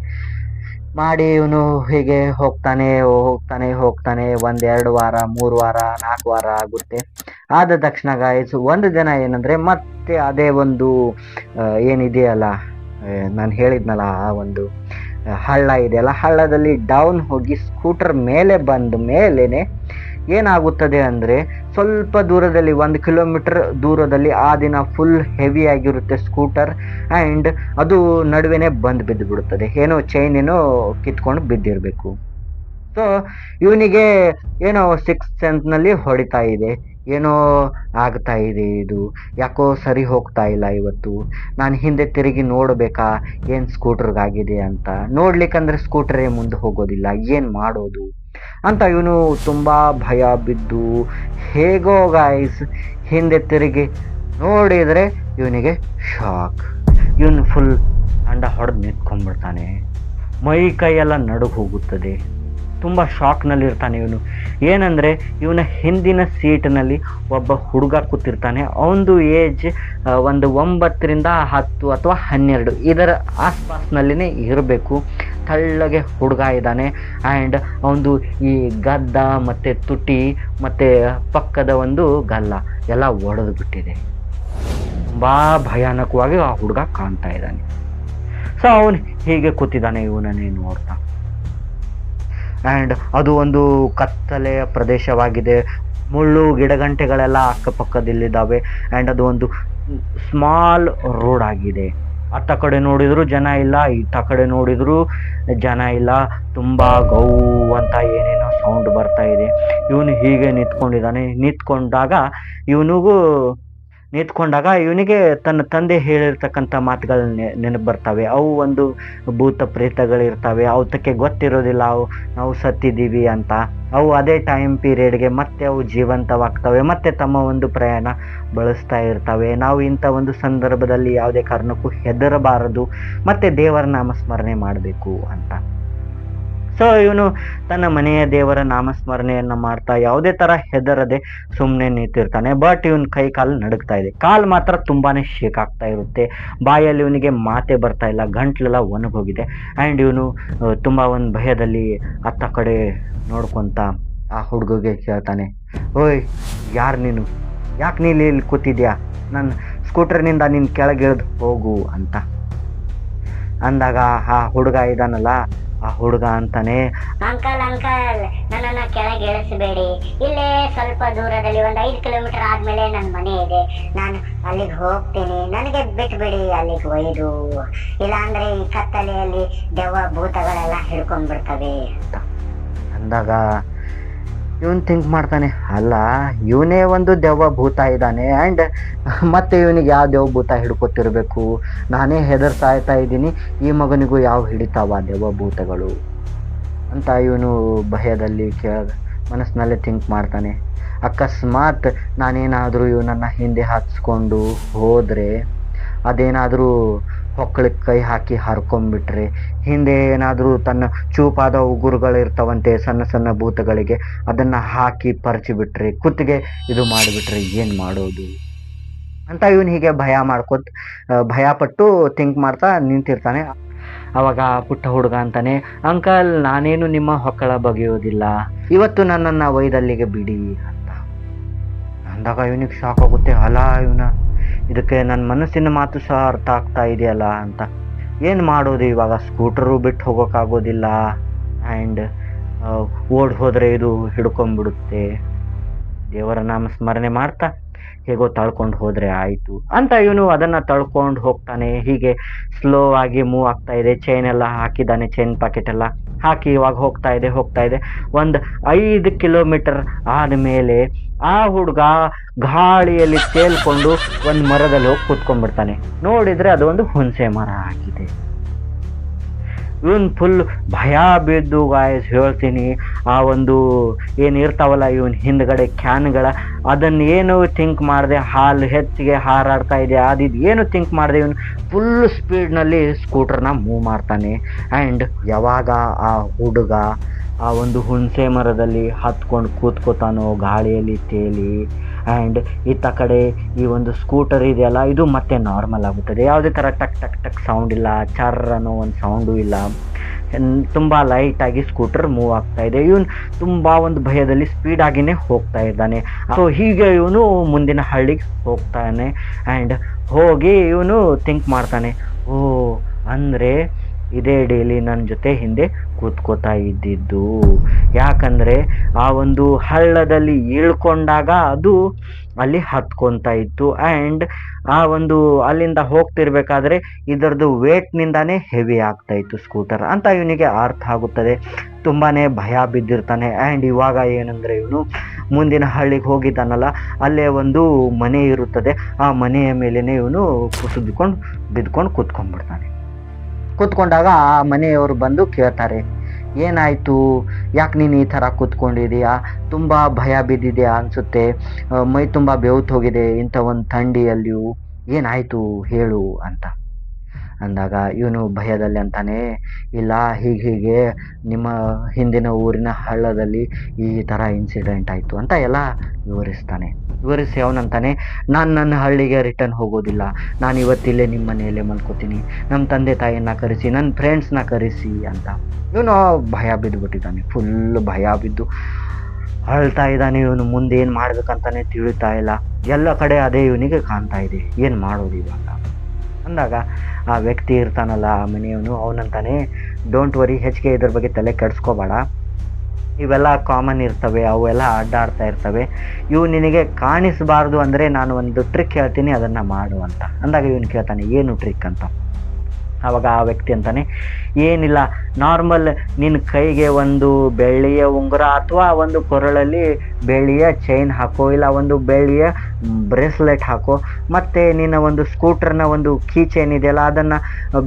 ಇವನು ಹೀಗೆ ಹೋಗ್ತಾನೆ ಹೋಗ್ತಾನೆ ಹೋಗ್ತಾನೆ. 1-2 ವಾರ, 3 ವಾರ, 4 ವಾರ ಆಗುತ್ತೆ. ಆದ ತಕ್ಷಣ ಗಾಯ್ಸ್, ಒಂದು ದಿನ ಏನಂದರೆ ಮತ್ತೆ ಅದೇ ಒಂದು ಏನಿದೆಯಲ್ಲ, ನಾನು ಹೇಳಿದ್ನಲ್ಲ, ಆ ಒಂದು ಹಳ್ಳ ಇದೆಯಲ್ಲ, ಹಳ್ಳದಲ್ಲಿ ಡೌನ್ ಹೋಗಿ ಸ್ಕೂಟರ್ ಮೇಲೆ ಬಂದ ಮೇಲೇ ಏನಾಗುತ್ತದೆ ಅಂದರೆ, ಸ್ವಲ್ಪ ದೂರದಲ್ಲಿ 1 ಕಿಲೋಮೀಟರ್ ದೂರದಲ್ಲಿ ಆ ದಿನ ಫುಲ್ ಹೆವಿ ಆಗಿರುತ್ತೆ ಸ್ಕೂಟರ್. ಆ್ಯಂಡ್ ಅದು ನಡುವೆನೇ ಬಂದು ಬಿದ್ದು ಬಿಡುತ್ತದೆ. ಏನೋ ಚೈನ್ ಏನೋ ಕಿತ್ಕೊಂಡು ಬಿದ್ದಿರಬೇಕು. ಸೊ ಇವನಿಗೆ ಏನೋ 6th ಸೆನ್ಸ್ನಲ್ಲಿ ಹೊಡಿತಾ ಇದೆ, ಏನೋ ಆಗ್ತಾ ಇದೆ, ಇದು ಯಾಕೋ ಸರಿ ಹೋಗ್ತಾ ಇಲ್ಲ ಇವತ್ತು. ನಾನು ಹಿಂದೆ ತಿರುಗಿ ನೋಡಬೇಕಾ ಏನು ಸ್ಕೂಟರ್ಗಾಗಿದೆ ಅಂತ. ನೋಡ್ಲಿಕ್ಕಂದ್ರೆ ಸ್ಕೂಟರೇ ಮುಂದೆ ಹೋಗೋದಿಲ್ಲ, ಏನು ಮಾಡೋದು ಅಂತ ಇವನು ತುಂಬ ಭಯ ಬಿದ್ದು ಹೇಗೋ ಗಾಯ್ಸ್ ಹಿಂದೆ ತಿರುಗಿ ನೋಡಿದರೆ ಇವನಿಗೆ ಶಾಕ್. ಇವನು ಫುಲ್ ಅಂಡ ಹೊಡೆದು ನಿಂತ್ಕೊಂಡ್ಬಿಡ್ತಾನೆ. ಮೈ ಕೈಯೆಲ್ಲ ನಡುಗು ಹೋಗುತ್ತದೆ. ತುಂಬ ಶಾಕ್ನಲ್ಲಿರ್ತಾನೆ ಇವನು. ಏನಂದರೆ ಇವನ ಹಿಂದಿನ ಸೀಟ್ನಲ್ಲಿ ಒಬ್ಬ ಹುಡುಗ ಕೂತಿರ್ತಾನೆ. ಅವನದು ಏಜ್ ಒಂದು 9ರಿಂದ 10 ಅಥವಾ 12 ಇದರ ಆಸ್ಪಾಸ್ನಲ್ಲಿನೇ ಇರಬೇಕು. ತೆಳ್ಳಗೆ ಹುಡುಗ ಇದ್ದಾನೆ. ಆ್ಯಂಡ್ ಅವನದು ಈ ಗದ್ದ ಮತ್ತು ತುಟಿ ಮತ್ತು ಪಕ್ಕದ ಒಂದು ಗಲ್ಲ ಎಲ್ಲ ಒಡೆದು ಬಿಟ್ಟಿದೆ. ತುಂಬ ಭಯಾನಕವಾಗಿ ಆ ಹುಡುಗ ಕಾಣ್ತಾ ಇದ್ದಾನೆ. ಸೊ ಅವನು ಹೀಗೆ ಕೂತಿದ್ದಾನೆ ಇವನನ್ನೇ ನೋಡ್ತಾ. ಆ್ಯಂಡ್ ಅದು ಒಂದು ಕತ್ತಲೆಯ ಪ್ರದೇಶವಾಗಿದೆ. ಮುಳ್ಳು ಗಿಡಗಂಟೆಗಳೆಲ್ಲ ಅಕ್ಕಪಕ್ಕದಲ್ಲಿದ್ದಾವೆ. ಆ್ಯಂಡ್ ಅದು ಒಂದು ಸ್ಮಾಲ್ ರೋಡ್ ಆಗಿದೆ. ಅತ್ತ ಕಡೆ ನೋಡಿದ್ರು ಜನ ಇಲ್ಲ, ಇತ್ತ ಕಡೆ ನೋಡಿದ್ರು ಜನ ಇಲ್ಲ. ತುಂಬ ಗೌ ಅಂತ ಏನೇನೋ ಸೌಂಡ್ ಬರ್ತಾ ಇದೆ. ಇವನು ಹೀಗೆ ನಿಂತ್ಕೊಂಡಿದ್ದಾನೆ. ನಿಂತ್ಕೊಂಡಾಗ ಇವನಿಗೆ ತನ್ನ ತಂದೆ ಹೇಳಿರ್ತಕ್ಕಂಥ ಮಾತುಗಳು ನೆನಪು ಬರ್ತವೆ. ಅವು ಒಂದು ಭೂತ ಪ್ರೇತಗಳಿರ್ತವೆ. ಅವಕ್ಕೆ ಗೊತ್ತಿರೋದಿಲ್ಲ ನಾವು ಸತ್ತಿದ್ದೀವಿ ಅಂತ. ಅವು ಅದೇ ಟೈಮ್ ಪೀರಿಯಡ್ಗೆ ಮತ್ತೆ ಅವು ಜೀವಂತವಾಗ್ತವೆ, ಮತ್ತೆ ತಮ್ಮ ಒಂದು ಪ್ರಯಾಣ ಬಳಸ್ತಾ ಇರ್ತವೆ. ನಾವು ಇಂಥ ಒಂದು ಸಂದರ್ಭದಲ್ಲಿ ಯಾವುದೇ ಕಾರಣಕ್ಕೂ ಹೆದರಬಾರದು, ಮತ್ತು ದೇವರ ನಾಮಸ್ಮರಣೆ ಮಾಡಬೇಕು ಅಂತ. ಸೊ ಇವನು ತನ್ನ ಮನೆಯ ದೇವರ ನಾಮಸ್ಮರಣೆಯನ್ನು ಮಾಡ್ತಾ ಯಾವುದೇ ಥರ ಹೆದರದೆ ಸುಮ್ಮನೆ ನಿಂತಿರ್ತಾನೆ. ಬಟ್ ಇವನ ಕೈ ಕಾಲು ನಡುಗ್ತಾ ಇದೆ. ಕಾಲು ಮಾತ್ರ ತುಂಬಾ ಶೇಕ್ ಆಗ್ತಾ ಇರುತ್ತೆ. ಬಾಯಲ್ಲಿ ಇವನಿಗೆ ಮಾತೇ ಬರ್ತಾ ಇಲ್ಲ, ಗಂಟ್ಲೆಲ್ಲ ಒಣಗೋಗಿದೆ. ಆ್ಯಂಡ್ ಇವನು ತುಂಬ ಒಂದು ಭಯದಲ್ಲಿ ಅತ್ತ ಕಡೆ ನೋಡ್ಕೊತ ಆ ಹುಡುಗಗೆ ಕೇಳ್ತಾನೆ, ಓಯ್ ಯಾರು ನೀನು, ಯಾಕೆ ನೀನು ಇಲ್ಲಿ ಕೂತಿದ್ಯಾ, ನನ್ನ ಸ್ಕೂಟರ್ನಿಂದ ನೀನು ಕೆಳಗಿಳಿದು ಹೋಗು ಅಂತ ಅಂದಾಗ ಆ ಹುಡುಗ ಇದ್ದಾನಲ್ಲ, ಆ ಹುಡುಗ ಅಂತಾನೆ, ಅಂಕಲ್ ನನ್ನನ್ನ ಕೆಳಗೆ ಇಳಿಸಬೇಡಿ, ಇಲ್ಲೇ ಸ್ವಲ್ಪ ದೂರದಲ್ಲಿ 5 ಕಿಲೋಮೀಟರ್ ಆದ್ಮೇಲೆ ನನ್ನ ಮನೆ ಇದೆ, ನಾನು ಅಲ್ಲಿಗೆ ಹೋಗ್ತೀನಿ, ನನಗೆ ಬಿಟ್ಬಿಡಿ ಅಲ್ಲಿಗೆ ಒಯ್ದು, ಇಲ್ಲಾಂದ್ರೆ ಈ ಕತ್ತಲೆಯಲ್ಲಿ ದೆವ್ವ ಭೂತಗಳೆಲ್ಲ ಹಿಡ್ಕೊಂಡ್ಬಿಡ್ತವೆ ಅಂತ ಅಂದಾಗ ಇವನು ಥಿಂಕ್ ಮಾಡ್ತಾನೆ, ಅಲ್ಲ ಇವನೇ ಒಂದು ದೆವ್ವ ಭೂತ ಇದ್ದಾನೆ, ಆ್ಯಂಡ್ ಮತ್ತೆ ಇವನಿಗೆ ಯಾವ ದೆವ್ವ ಭೂತ ಹಿಡ್ಕೊತಿರ್ಬೇಕು, ನಾನೇ ಹೆದರ್ಸಾಯ್ತಾ ಇದ್ದೀನಿ, ಈ ಮಗನಿಗೂ ಯಾವ ಹಿಡಿತಾವ ದೆವ್ವ ಭೂತಗಳು ಅಂತ ಇವನು ಭಯದಲ್ಲಿ ಮನಸ್ಸಿನಲ್ಲೇ ಥಿಂಕ್ ಮಾಡ್ತಾನೆ. ಅಕಸ್ಮಾತ್ ನಾನೇನಾದರೂ ಇವನನ್ನು ಹಿಂದೆ ಹಚ್ಕೊಂಡು ಹೋದರೆ, ಅದೇನಾದರೂ ಹೊಕ್ಕಳಿಗೆ ಕೈ ಹಾಕಿ ಹರ್ಕೊಂಡ್ಬಿಟ್ರೆ, ಹಿಂದೆ ಏನಾದರೂ ತನ್ನ ಚೂಪಾದ ಉಗುರುಗಳಿರ್ತಾವಂತೆ ಸಣ್ಣ ಸಣ್ಣ ಭೂತಗಳಿಗೆ, ಅದನ್ನು ಹಾಕಿ ಪರ್ಚಿಬಿಟ್ರೆ, ಕುತ್ತಿಗೆ ಇದು ಮಾಡಿಬಿಟ್ರೆ ಏನು ಮಾಡೋದು ಅಂತ ಇವನು ಹೀಗೆ ಭಯಪಟ್ಟು ಥಿಂಕ್ ಮಾಡ್ತಾ ನಿಂತಿರ್ತಾನೆ. ಅವಾಗ ಪುಟ್ಟ ಹುಡುಗ ಅಂತಾನೆ, ಅಂಕಲ್ ನಾನೇನು ನಿಮ್ಮ ಹೊಕ್ಕಳ ಬಗೆಯೋದಿಲ್ಲ, ಇವತ್ತು ನನ್ನನ್ನು ಒಯ್ದಲ್ಲಿಗೆ ಬಿಡಿ ಅಂತ ಅಂದಾಗ ಇವನಿಗೆ ಶಾಕ್ ಆಗುತ್ತೆ. ಅಲ್ಲ ಇದಕ್ಕೆ ನನ್ನ ಮನಸ್ಸಿನ ಮಾತು ಸಹ ಅರ್ಥ ಆಗ್ತಾ ಇದೆಯಲ್ಲ ಅಂತ. ಏನು ಮಾಡೋದು ಇವಾಗ, ಸ್ಕೂಟರು ಬಿಟ್ಟು ಹೋಗೋಕ್ಕಾಗೋದಿಲ್ಲ, ಆ್ಯಂಡ್ ಓಡ್ ಹೋದರೆ ಇದು ಹಿಡ್ಕೊಂಡ್ಬಿಡುತ್ತೆ. ದೇವರ ನಾಮ ಸ್ಮರಣೆ ಮಾಡ್ತಾ ಹೇಗೋ ತಳ್ಕೊಂಡು ಹೋದರೆ ಆಯಿತು ಅಂತ ಇವನು ಅದನ್ನು ತಳ್ಕೊಂಡು ಹೋಗ್ತಾನೆ. ಹೀಗೆ ಸ್ಲೋ ಆಗಿ ಮೂವ್ ಆಗ್ತಾ ಇದೆ. ಚೈನ್ ಎಲ್ಲ ಹಾಕಿದ್ದಾನೆ, ಚೈನ್ ಪಾಕೆಟ್ ಎಲ್ಲ ಹಾಕಿ ಇವಾಗ ಹೋಗ್ತಾ ಇದೆ. ಒಂದು 5 ಕಿಲೋಮೀಟರ್ ಆದಮೇಲೆ ಆ ಹುಡುಗ ಗಾಳಿಯಲ್ಲಿ ತೇಲ್ಕೊಂಡು ಒಂದು ಮರದಲ್ಲಿ ಹೋಗಿ ಕೂತ್ಕೊಂಡ್ಬಿಡ್ತಾನೆ. ನೋಡಿದರೆ ಅದು ಒಂದು ಹುಣಸೆ ಮರ ಆಗಿದೆ. ಇವನ್ ಫುಲ್ ಭಯ ಬಿದ್ದು ಗಾಯಸ್ ಹೇಳ್ತೀನಿ, ಆ ಒಂದು ಏನಿರ್ತಾವಲ್ಲ ಇವನ್ ಹಿಂದ್ಗಡೆ ಕ್ಯಾನ್ಗಳ, ಅದನ್ನೇನು ಥಿಂಕ್ ಮಾಡಿದೆ, ಹಾಲು ಹೆಚ್ಚಿಗೆ ಹಾರಾಡ್ತಾ ಇದೆ ಅದಿದು ಏನು ಥಿಂಕ್ ಮಾಡಿದೆ, ಇವನು ಫುಲ್ ಸ್ಪೀಡ್ನಲ್ಲಿ ಸ್ಕೂಟರ್ನ ಮೂವ್ ಮಾಡ್ತಾನೆ. ಆ್ಯಂಡ್ ಯಾವಾಗ ಆ ಹುಡುಗ ಆ ಒಂದು ಹುಣಸೆ ಮರದಲ್ಲಿ ಹತ್ಕೊಂಡು ಕೂತ್ಕೋತಾನೋ ಗಾಳಿಯಲ್ಲಿ ತೇಲಿ, ಆ್ಯಂಡ್ ಇತ್ತ ಕಡೆ ಈ ಒಂದು ಸ್ಕೂಟರ್ ಇದೆಯಲ್ಲ ಇದು ಮತ್ತೆ ನಾರ್ಮಲ್ ಆಗುತ್ತದೆ. ಯಾವುದೇ ಥರ ಟಕ್ ಟಕ್ ಟಕ್ ಸೌಂಡ್ ಇಲ್ಲ, ಚರ್ ಅನ್ನೋ ಒಂದು ಸೌಂಡು ಇಲ್ಲ, ತುಂಬ ಲೈಟಾಗಿ ಸ್ಕೂಟರ್ ಮೂವ್ ಆಗ್ತಾ ಇದೆ. ಇವನು ತುಂಬ ಒಂದು ಭಯದಲ್ಲಿ ಸ್ಪೀಡಾಗಿಯೇ ಹೋಗ್ತಾ ಇದ್ದಾನೆ. ಸೊ ಹೀಗೆ ಇವನು ಮುಂದಿನ ಹಳ್ಳಿಗೆ ಹೋಗ್ತಾನೆ. ಆ್ಯಂಡ್ ಹೋಗಿ ಇವನು ಥಿಂಕ್ ಮಾಡ್ತಾನೆ, ಓ ಅಂದರೆ ಇದೇ ಡೈಲಿ ನನ್ನ ಜೊತೆ ಹಿಂದೆ ಕೂತ್ಕೋತಾ ಇದ್ದಿದ್ದು. ಯಾಕಂದರೆ ಆ ಒಂದು ಹಳ್ಳದಲ್ಲಿ ಇಳ್ಕೊಂಡಾಗ ಅದು ಅಲ್ಲಿ ಹತ್ಕೊತಾ ಇತ್ತು. ಆ್ಯಂಡ್ ಆ ಒಂದು ಅಲ್ಲಿಂದ ಹೋಗ್ತಿರ್ಬೇಕಾದ್ರೆ ಇದರದ್ದು ವೇಟ್ನಿಂದಾನೇ ಹೆವಿ ಆಗ್ತಾ ಇತ್ತು ಸ್ಕೂಟರ್ ಅಂತ ಇವನಿಗೆ ಅರ್ಥ ಆಗುತ್ತದೆ. ತುಂಬಾ ಭಯ ಬಿದ್ದಿರ್ತಾನೆ. ಆ್ಯಂಡ್ ಇವಾಗ ಏನಂದರೆ ಇವನು ಮುಂದಿನ ಹಳ್ಳಿಗೆ ಹೋಗಿದ್ದಾನಲ್ಲ, ಅಲ್ಲೇ ಒಂದು ಮನೆ ಇರುತ್ತದೆ. ಆ ಮನೆಯ ಮೇಲೇ ಇವನು ಬಿದ್ಕೊಂಡು ಕೂತ್ಕೊಂಡ್ಬಿಡ್ತಾನೆ. ಕೂತ್ಕೊಂಡಾಗ ಆ ಮನೆಯವರು ಬಂದು ಕೇಳ್ತಾರೆ, ಏನಾಯಿತು, ಯಾಕೆ ನೀನು ಈ ಥರ ಕೂತ್ಕೊಂಡಿದೀಯಾ, ತುಂಬ ಭಯ ಬಿದ್ದಿದೆಯಾ ಅನಿಸುತ್ತೆ, ಮೈ ತುಂಬ ಬೆವ್ತು ಹೋಗಿದೆ ಇಂಥ ಒಂದು ಥಂಡಿಯಲ್ಲಿಯೂ, ಏನಾಯಿತು ಹೇಳು ಅಂತ ಅಂದಾಗ ಇವನು ಭಯದಲ್ಲಿ ಅಂತಾನೆ, ಇಲ್ಲ ಹೀಗೆ ನಿಮ್ಮ ಹಿಂದಿನ ಊರಿನ ಹಳ್ಳದಲ್ಲಿ ಈ ಥರ ಇನ್ಸಿಡೆಂಟ್ ಆಯಿತು ಅಂತ ಎಲ್ಲ ವಿವರಿಸಿ ಅವನಂತಾನೆ, ನಾನು ನನ್ನ ಹಳ್ಳಿಗೆ ರಿಟರ್ನ್ ಹೋಗೋದಿಲ್ಲ, ನಾನು ಇವತ್ತಿಲ್ಲೇ ನಿಮ್ಮ ಮನೆಯಲ್ಲೇ ಮಲ್ಕೋತೀನಿ, ನಮ್ಮ ತಂದೆ ತಾಯಿಯನ್ನ ಕರೆಸಿ, ನನ್ನ ಫ್ರೆಂಡ್ಸ್ನ ಕರೆಸಿ ಅಂತ. ಇವನು ಭಯ ಬಿದ್ದುಬಿಟ್ಟಿದ್ದಾನೆ. ಫುಲ್ ಭಯ ಬಿದ್ದು ಅಳ್ತಾ ಇದ್ದಾನೆ. ಇವನು ಮುಂದೆ ಏನು ಮಾಡ್ಬೇಕಂತಾನೆ ತಿಳಿತಾ ಇಲ್ಲ. ಎಲ್ಲ ಕಡೆ ಅದೇ ಇವನಿಗೆ ಕಾಣ್ತಾ ಇದೆ, ಏನು ಮಾಡೋದು ಇವಾಗ ಅಂದಾಗ ಆ ವ್ಯಕ್ತಿ ಇರ್ತಾನಲ್ಲ ಆ ಮನೆಯವನು, ಅವನಂತಾನೆ, ಡೋಂಟ್ ವರಿ, ಹೆಚ್ಚಿಗೆ ಇದ್ರ ಬಗ್ಗೆ ತಲೆ ಕೆಡಿಸ್ಕೋಬೇಡ, ಇವೆಲ್ಲ ಕಾಮನ್ ಇರ್ತವೆ, ಅವೆಲ್ಲ ಅಡ್ಡಾಡ್ತಾ ಇರ್ತವೆ, ಇವು ನಿನಗೆ ಕಾಣಿಸಬಾರ್ದು ಅಂದರೆ ನಾನು ಒಂದು ಟ್ರಿಕ್ ಹೇಳ್ತೀನಿ, ಅದನ್ನು ಮಾಡು ಅಂತ ಅಂದಾಗ ಇವನು ಕೇಳ್ತಾನೆ, ಏನು ಟ್ರಿಕ್ ಅಂತ. ಆವಾಗ ಆ ವ್ಯಕ್ತಿ ಅಂತಾನೆ, ಏನಿಲ್ಲ, ನಾರ್ಮಲ್ ನಿನ್ನ ಕೈಗೆ ಒಂದು ಬೆಳ್ಳಿಯ ಉಂಗುರ ಅಥವಾ ಒಂದು ಕೊರಳಲ್ಲಿ ಬೆಳ್ಳಿಯ ಚೈನ್ ಹಾಕೋ, ಇಲ್ಲ ಒಂದು ಬೆಳ್ಳಿಯ ಬ್ರೇಸ್ಲೆಟ್ ಹಾಕೋ, ಮತ್ತು ನಿನ್ನ ಒಂದು ಸ್ಕೂಟರ್ನ ಒಂದು ಕೀ ಚೈನ್ ಇದೆಯಲ್ಲ ಅದನ್ನು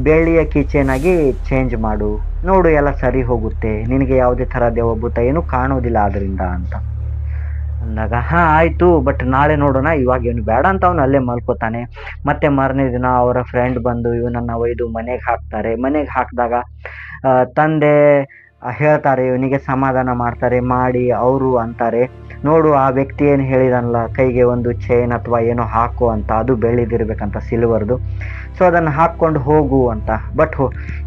ಬೆಳ್ಳಿಯ ಕೀ ಚೈನ್ ಆಗಿ ಚೇಂಜ್ ಮಾಡು, ನೋಡು ಎಲ್ಲ ಸರಿ ಹೋಗುತ್ತೆ, ನಿನಗೆ ಯಾವುದೇ ಥರ ದೇವಭೂತ ಏನೂ ಕಾಣೋದಿಲ್ಲ ಅದರಿಂದ ಅಂತ ಅಂದಾಗ, ಹಾಂ ಆಯಿತು, ಬಟ್ ನಾಳೆ ನೋಡೋಣ, ಇವಾಗ ಇವನು ಬೇಡ ಅಂತ ಅವನು ಅಲ್ಲೇ ಮಲ್ಕೋತಾನೆ. ಮತ್ತೆ ಮಾರನೇ ದಿನ ಅವರ ಫ್ರೆಂಡ್ ಬಂದು ಇವನನ್ನು ಒಯ್ದು ಮನೆಗೆ ಹಾಕ್ತಾರೆ. ಮನೆಗೆ ಹಾಕಿದಾಗ ತಂದೆ ಹೇಳ್ತಾರೆ, ಇವನಿಗೆ ಸಮಾಧಾನ ಮಾಡಿ ಅವರು ಅಂತಾರೆ, ನೋಡು ಆ ವ್ಯಕ್ತಿ ಏನು ಹೇಳಿದಾನಲ್ಲ ಕೈಗೆ ಒಂದು ಚೈನ್ ಅಥವಾ ಏನೋ ಹಾಕು ಅಂತ, ಅದು ಬೆಳ್ಳಿದಿರ್ಬೇಕಂತ ಸಿಲ್ವರ್ದು, ಸೊ ಅದನ್ನು ಹಾಕ್ಕೊಂಡು ಹೋಗು ಅಂತ. ಬಟ್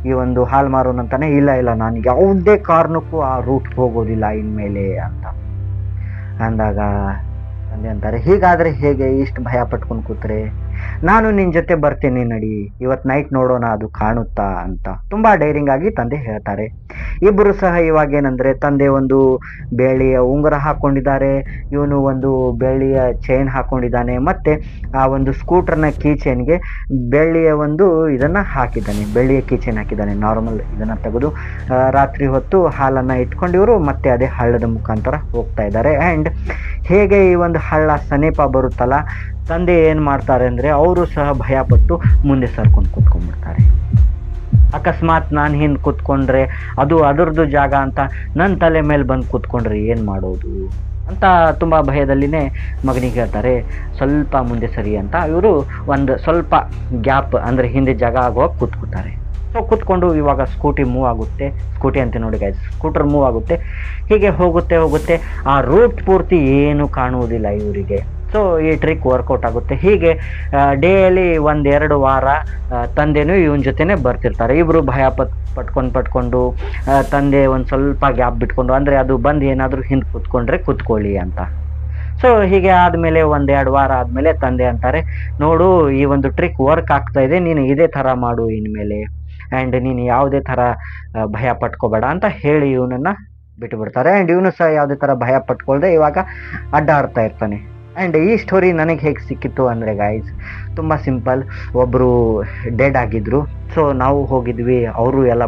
ಈ ಒಂದು ಹಾಲು ಮಾರೋನಂತಾನೆ, ಇಲ್ಲ ನಾನು ಯಾವುದೇ ಕಾರಣಕ್ಕೂ ಆ ರೂಟ್ಗೆ ಹೋಗೋದಿಲ್ಲ ಇನ್ಮೇಲೆ ಅಂತ ಅಂದಾಗ ತಂದೆ ಅಂತಾರೆ, ಹೀಗಾದರೆ ಹೇಗೆ, ಇಷ್ಟು ಭಯ ಪಟ್ಕೊಂಡು ಕೂತ್ರೆ, ನಾನು ನಿನ್ನ ಜೊತೆ ಬರ್ತೀನಿ ನಡಿ, ಇವತ್ತು ನೈಟ್ ನೋಡೋಣ ಅದು ಕಾಣುತ್ತಾ ಅಂತ ತುಂಬ ಡೈರಿಂಗ್ ಆಗಿ ತಂದೆ ಹೇಳ್ತಾರೆ. ಇಬ್ಬರು ಸಹ ಇವಾಗ ಏನಂದರೆ, ತಂದೆ ಒಂದು ಬೆಳ್ಳಿಯ ಉಂಗುರ ಹಾಕ್ಕೊಂಡಿದ್ದಾರೆ, ಇವನು ಒಂದು ಬೆಳ್ಳಿಯ ಚೈನ್ ಹಾಕ್ಕೊಂಡಿದ್ದಾನೆ, ಮತ್ತು ಆ ಒಂದು ಸ್ಕೂಟರ್ನ ಕೀ ಚೈನ್ಗೆ ಬೆಳ್ಳಿಯ ಒಂದು ಇದನ್ನು ಹಾಕಿದ್ದಾನೆ, ಬೆಳ್ಳಿಯ ಕೀ ಚೈನ್ ಹಾಕಿದ್ದಾನೆ. ನಾರ್ಮಲ್ ಇದನ್ನು ತೆಗೆದು ರಾತ್ರಿ ಹೊತ್ತು ಹಾಲನ್ನು ಇಟ್ಕೊಂಡು ಇವರು ಮತ್ತೆ ಅದೇ ಹಳ್ಳದ ಮುಖಾಂತರ ಹೋಗ್ತಾ ಇದ್ದಾರೆ. ಆ್ಯಂಡ್ ಹೇಗೆ ಈ ಒಂದು ಹಳ್ಳ ಸಮೀಪ ಬರುತ್ತಲ್ಲ, ತಂದೆ ಏನು ಮಾಡ್ತಾರೆ ಅಂದರೆ ಅವರು ಸಹ ಭಯಪಟ್ಟು ಮುಂದೆ ಸರ್ಕೊಂಡು ಕೂತ್ಕೊಂಡ್ಬಿಡ್ತಾರೆ. ಅಕಸ್ಮಾತ್ ನಾನು ಹಿಂದೆ ಕೂತ್ಕೊಂಡ್ರೆ ಅದು ಅದರದ್ದು ಜಾಗ ಅಂತ ನನ್ನ ತಲೆ ಮೇಲೆ ಬಂದು ಕೂತ್ಕೊಂಡ್ರೆ ಏನು ಮಾಡೋದು ಅಂತ ತುಂಬ ಭಯದಲ್ಲಿನೇ ಮಗನಿಗೆ ಹೇಳ್ತಾರೆ, ಸ್ವಲ್ಪ ಮುಂದೆ ಸರಿ ಅಂತ. ಇವರು ಒಂದು ಸ್ವಲ್ಪ ಗ್ಯಾಪ್ ಅಂದರೆ ಹಿಂದೆ ಜಾಗ ಆಗುವಾಗ ಕೂತ್ಕೋತಾರೆ. ಸೊ ಕೂತ್ಕೊಂಡು ಇವಾಗ ಸ್ಕೂಟಿ ಮೂವ್ ಆಗುತ್ತೆ, ಸ್ಕೂಟಿ ಅಂತ ನೋಡಿ ಗಾಯ್ಸ್, ಸ್ಕೂಟರ್ ಮೂವ್ ಆಗುತ್ತೆ. ಹೀಗೆ ಹೋಗುತ್ತೆ, ಆ ರೂಟ್ ಪೂರ್ತಿ ಏನು ಕಾಣುವುದಿಲ್ಲ ಇವರಿಗೆ. ಸೊ ಈ ಟ್ರಿಕ್ ವರ್ಕೌಟ್ ಆಗುತ್ತೆ. ಹೀಗೆ ಡೇಲಿ 1-2 ವಾರ ತಂದೆನೂ ಇವನ ಜೊತೆನೇ ಬರ್ತಿರ್ತಾರೆ. ಇಬ್ಬರು ಭಯ ಪಟ್ಕೊಂಡು ತಂದೆ ಒಂದು ಸ್ವಲ್ಪ ಗ್ಯಾಪ್ ಬಿಟ್ಕೊಂಡು, ಅಂದರೆ ಅದು ಬಂದು ಏನಾದರೂ ಹಿಂದೆ ಕೂತ್ಕೊಳ್ಳಿ ಅಂತ. ಸೊ ಹೀಗೆ ಆದಮೇಲೆ 1-2 ವಾರ ಆದಮೇಲೆ ತಂದೆ ಅಂತಾರೆ, ನೋಡು ಈ ಒಂದು ಟ್ರಿಕ್ ವರ್ಕ್ ಆಗ್ತಾ ಇದೆ, ನೀನು ಇದೇ ಥರ ಮಾಡು ಇನ್ಮೇಲೆ ಆ್ಯಂಡ್ ನೀನು ಯಾವುದೇ ಥರ ಭಯ ಪಟ್ಕೋಬೇಡ ಅಂತ ಹೇಳಿ ಇವನನ್ನು ಬಿಟ್ಟುಬಿಡ್ತಾರೆ. ಆ್ಯಂಡ್ ಇವನು ಸಹ ಯಾವುದೇ ಥರ ಭಯ ಪಟ್ಕೊಳ್ದೆ ಇವಾಗ ಅಡ್ಡಾಡ್ತಾ ಇರ್ತಾನೆ. ಆ್ಯಂಡ್ ಈ ಸ್ಟೋರಿ ನನಗೆ ಹೇಗೆ ಸಿಕ್ಕಿತ್ತು ಅಂದರೆ ಗಾಯ್ಸ್, ತುಂಬ ಸಿಂಪಲ್. ಒಬ್ಬರು ಡೆಡ್ ಆಗಿದ್ದರು. ಸೊ ನಾವು ಹೋಗಿದ್ವಿ, ಅವರು ಎಲ್ಲ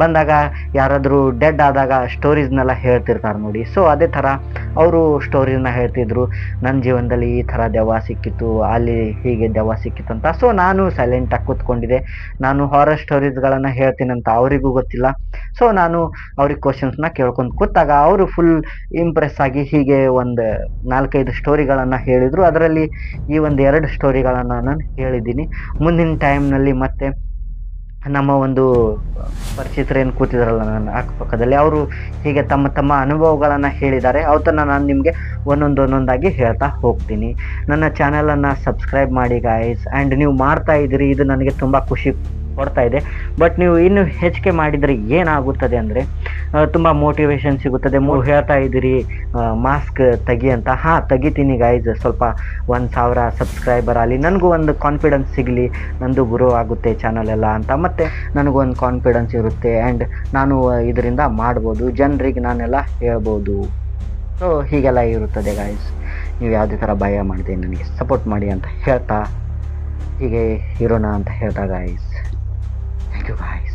ಬಂದಾಗ ಯಾರಾದರೂ ಡೆಡ್ ಆದಾಗ ಸ್ಟೋರೀಸ್ನೆಲ್ಲ ಹೇಳ್ತಿರ್ತಾರೆ ನೋಡಿ. ಸೊ ಅದೇ ಥರ ಅವರು ಸ್ಟೋರಿನ ಹೇಳ್ತಿದ್ರು, ನನ್ನ ಜೀವನದಲ್ಲಿ ಈ ಥರ ದೆವ್ವ ಸಿಕ್ಕಿತ್ತು, ಅಲ್ಲಿ ಹೀಗೆ ದೆವ್ವ ಸಿಕ್ಕಿತ್ತು ಅಂತ. ಸೊ ನಾನು ಸೈಲೆಂಟಾಗಿ ಕೂತ್ಕೊಂಡಿದ್ದೆ. ನಾನು ಹಾರರ್ ಸ್ಟೋರೀಸ್ಗಳನ್ನು ಹೇಳ್ತೀನಂತ ಅವರಿಗೂ ಗೊತ್ತಿಲ್ಲ. ಸೊ ನಾನು ಅವ್ರಿಗೆ ಕ್ವಶನ್ಸ್ನ ಕೇಳ್ಕೊಂಡು ಕೂತಾಗ ಅವರು ಫುಲ್ ಇಂಪ್ರೆಸ್ ಆಗಿ ಹೀಗೆ ಒಂದು 4-5 ಸ್ಟೋರಿಗಳನ್ನು ಹೇಳಿದರು. ಅದರಲ್ಲಿ ಈ ಒಂದು 2 ಸ್ಟೋರಿಗಳನ್ನು ನಾನು ಹೇಳಿದ್ದೀನಿ. ಮುಂದಿನ ಟೈಮ್ನಲ್ಲಿ ಮತ್ತೆ ನಮ್ಮ ಒಂದು ಪರಿಚಿತರೇನು ಕೂತಿದಾರಲ್ಲ ನನ್ನ ಅಕ್ಕಪಕ್ಕದಲ್ಲಿ, ಅವರು ಹೀಗೆ ತಮ್ಮ ಅನುಭವಗಳನ್ನು ಹೇಳಿದ್ದಾರೆ. ಅವತ್ತನ್ನು ನಾನು ನಿಮಗೆ ಒಂದೊಂದಾಗಿ ಹೇಳ್ತಾ ಹೋಗ್ತೀನಿ. ನನ್ನ ಚಾನಲನ್ನು ಸಬ್ಸ್ಕ್ರೈಬ್ ಮಾಡಿ ಗಾಯ್ಸ್. ಆ್ಯಂಡ್ ನೀವು ಮಾಡ್ತಾ ಇದ್ದೀರಿ, ಇದು ನನಗೆ ತುಂಬ ಖುಷಿ ಕೊಡ್ತಾ ಇದೆ. ಬಟ್ ನೀವು ಇನ್ನೂ ಹೆಚ್ಚಿಗೆ ಮಾಡಿದರೆ ಏನಾಗುತ್ತದೆ ಅಂದರೆ ತುಂಬ ಮೋಟಿವೇಶನ್ ಸಿಗುತ್ತದೆ. ಹೇಳ್ತಾ ಇದ್ದೀರಿ ಮಾಸ್ಕ್ ತೆಗಿ ಅಂತ. ತೆಗಿತೀನಿ ಗಾಯ್ಸ್. ಸ್ವಲ್ಪ 1000 ಸಬ್ಸ್ಕ್ರೈಬರ್ ಆಗಲಿ, ನನಗೂ ಒಂದು ಕಾನ್ಫಿಡೆನ್ಸ್ ಸಿಗಲಿ, ನಂದು ಗ್ರೋ ಆಗುತ್ತೆ ಚಾನಲ್ ಎಲ್ಲ ಅಂತ. ಮತ್ತು ನನಗೂ ಒಂದು ಕಾನ್ಫಿಡೆನ್ಸ್ ಇರುತ್ತೆ. ಆ್ಯಂಡ್ ನಾನು ಇದರಿಂದ ಮಾಡ್ಬೋದು, ಜನರಿಗೆ ನಾನೆಲ್ಲ ಹೇಳ್ಬೋದು. ಸೊ ಹೀಗೆಲ್ಲ ಇರುತ್ತದೆ ಗಾಯ್ಸ್. ನೀವು ಯಾವುದೇ ಥರ ಭಯ ಮಾಡಿದೆ ನನಗೆ ಸಪೋರ್ಟ್ ಮಾಡಿ ಅಂತ ಹೇಳ್ತಾ ಹೀಗೆ ಇರೋಣ ಅಂತ ಹೇಳ್ತಾ ಗಾಯ್ಸ್. Thank you guys.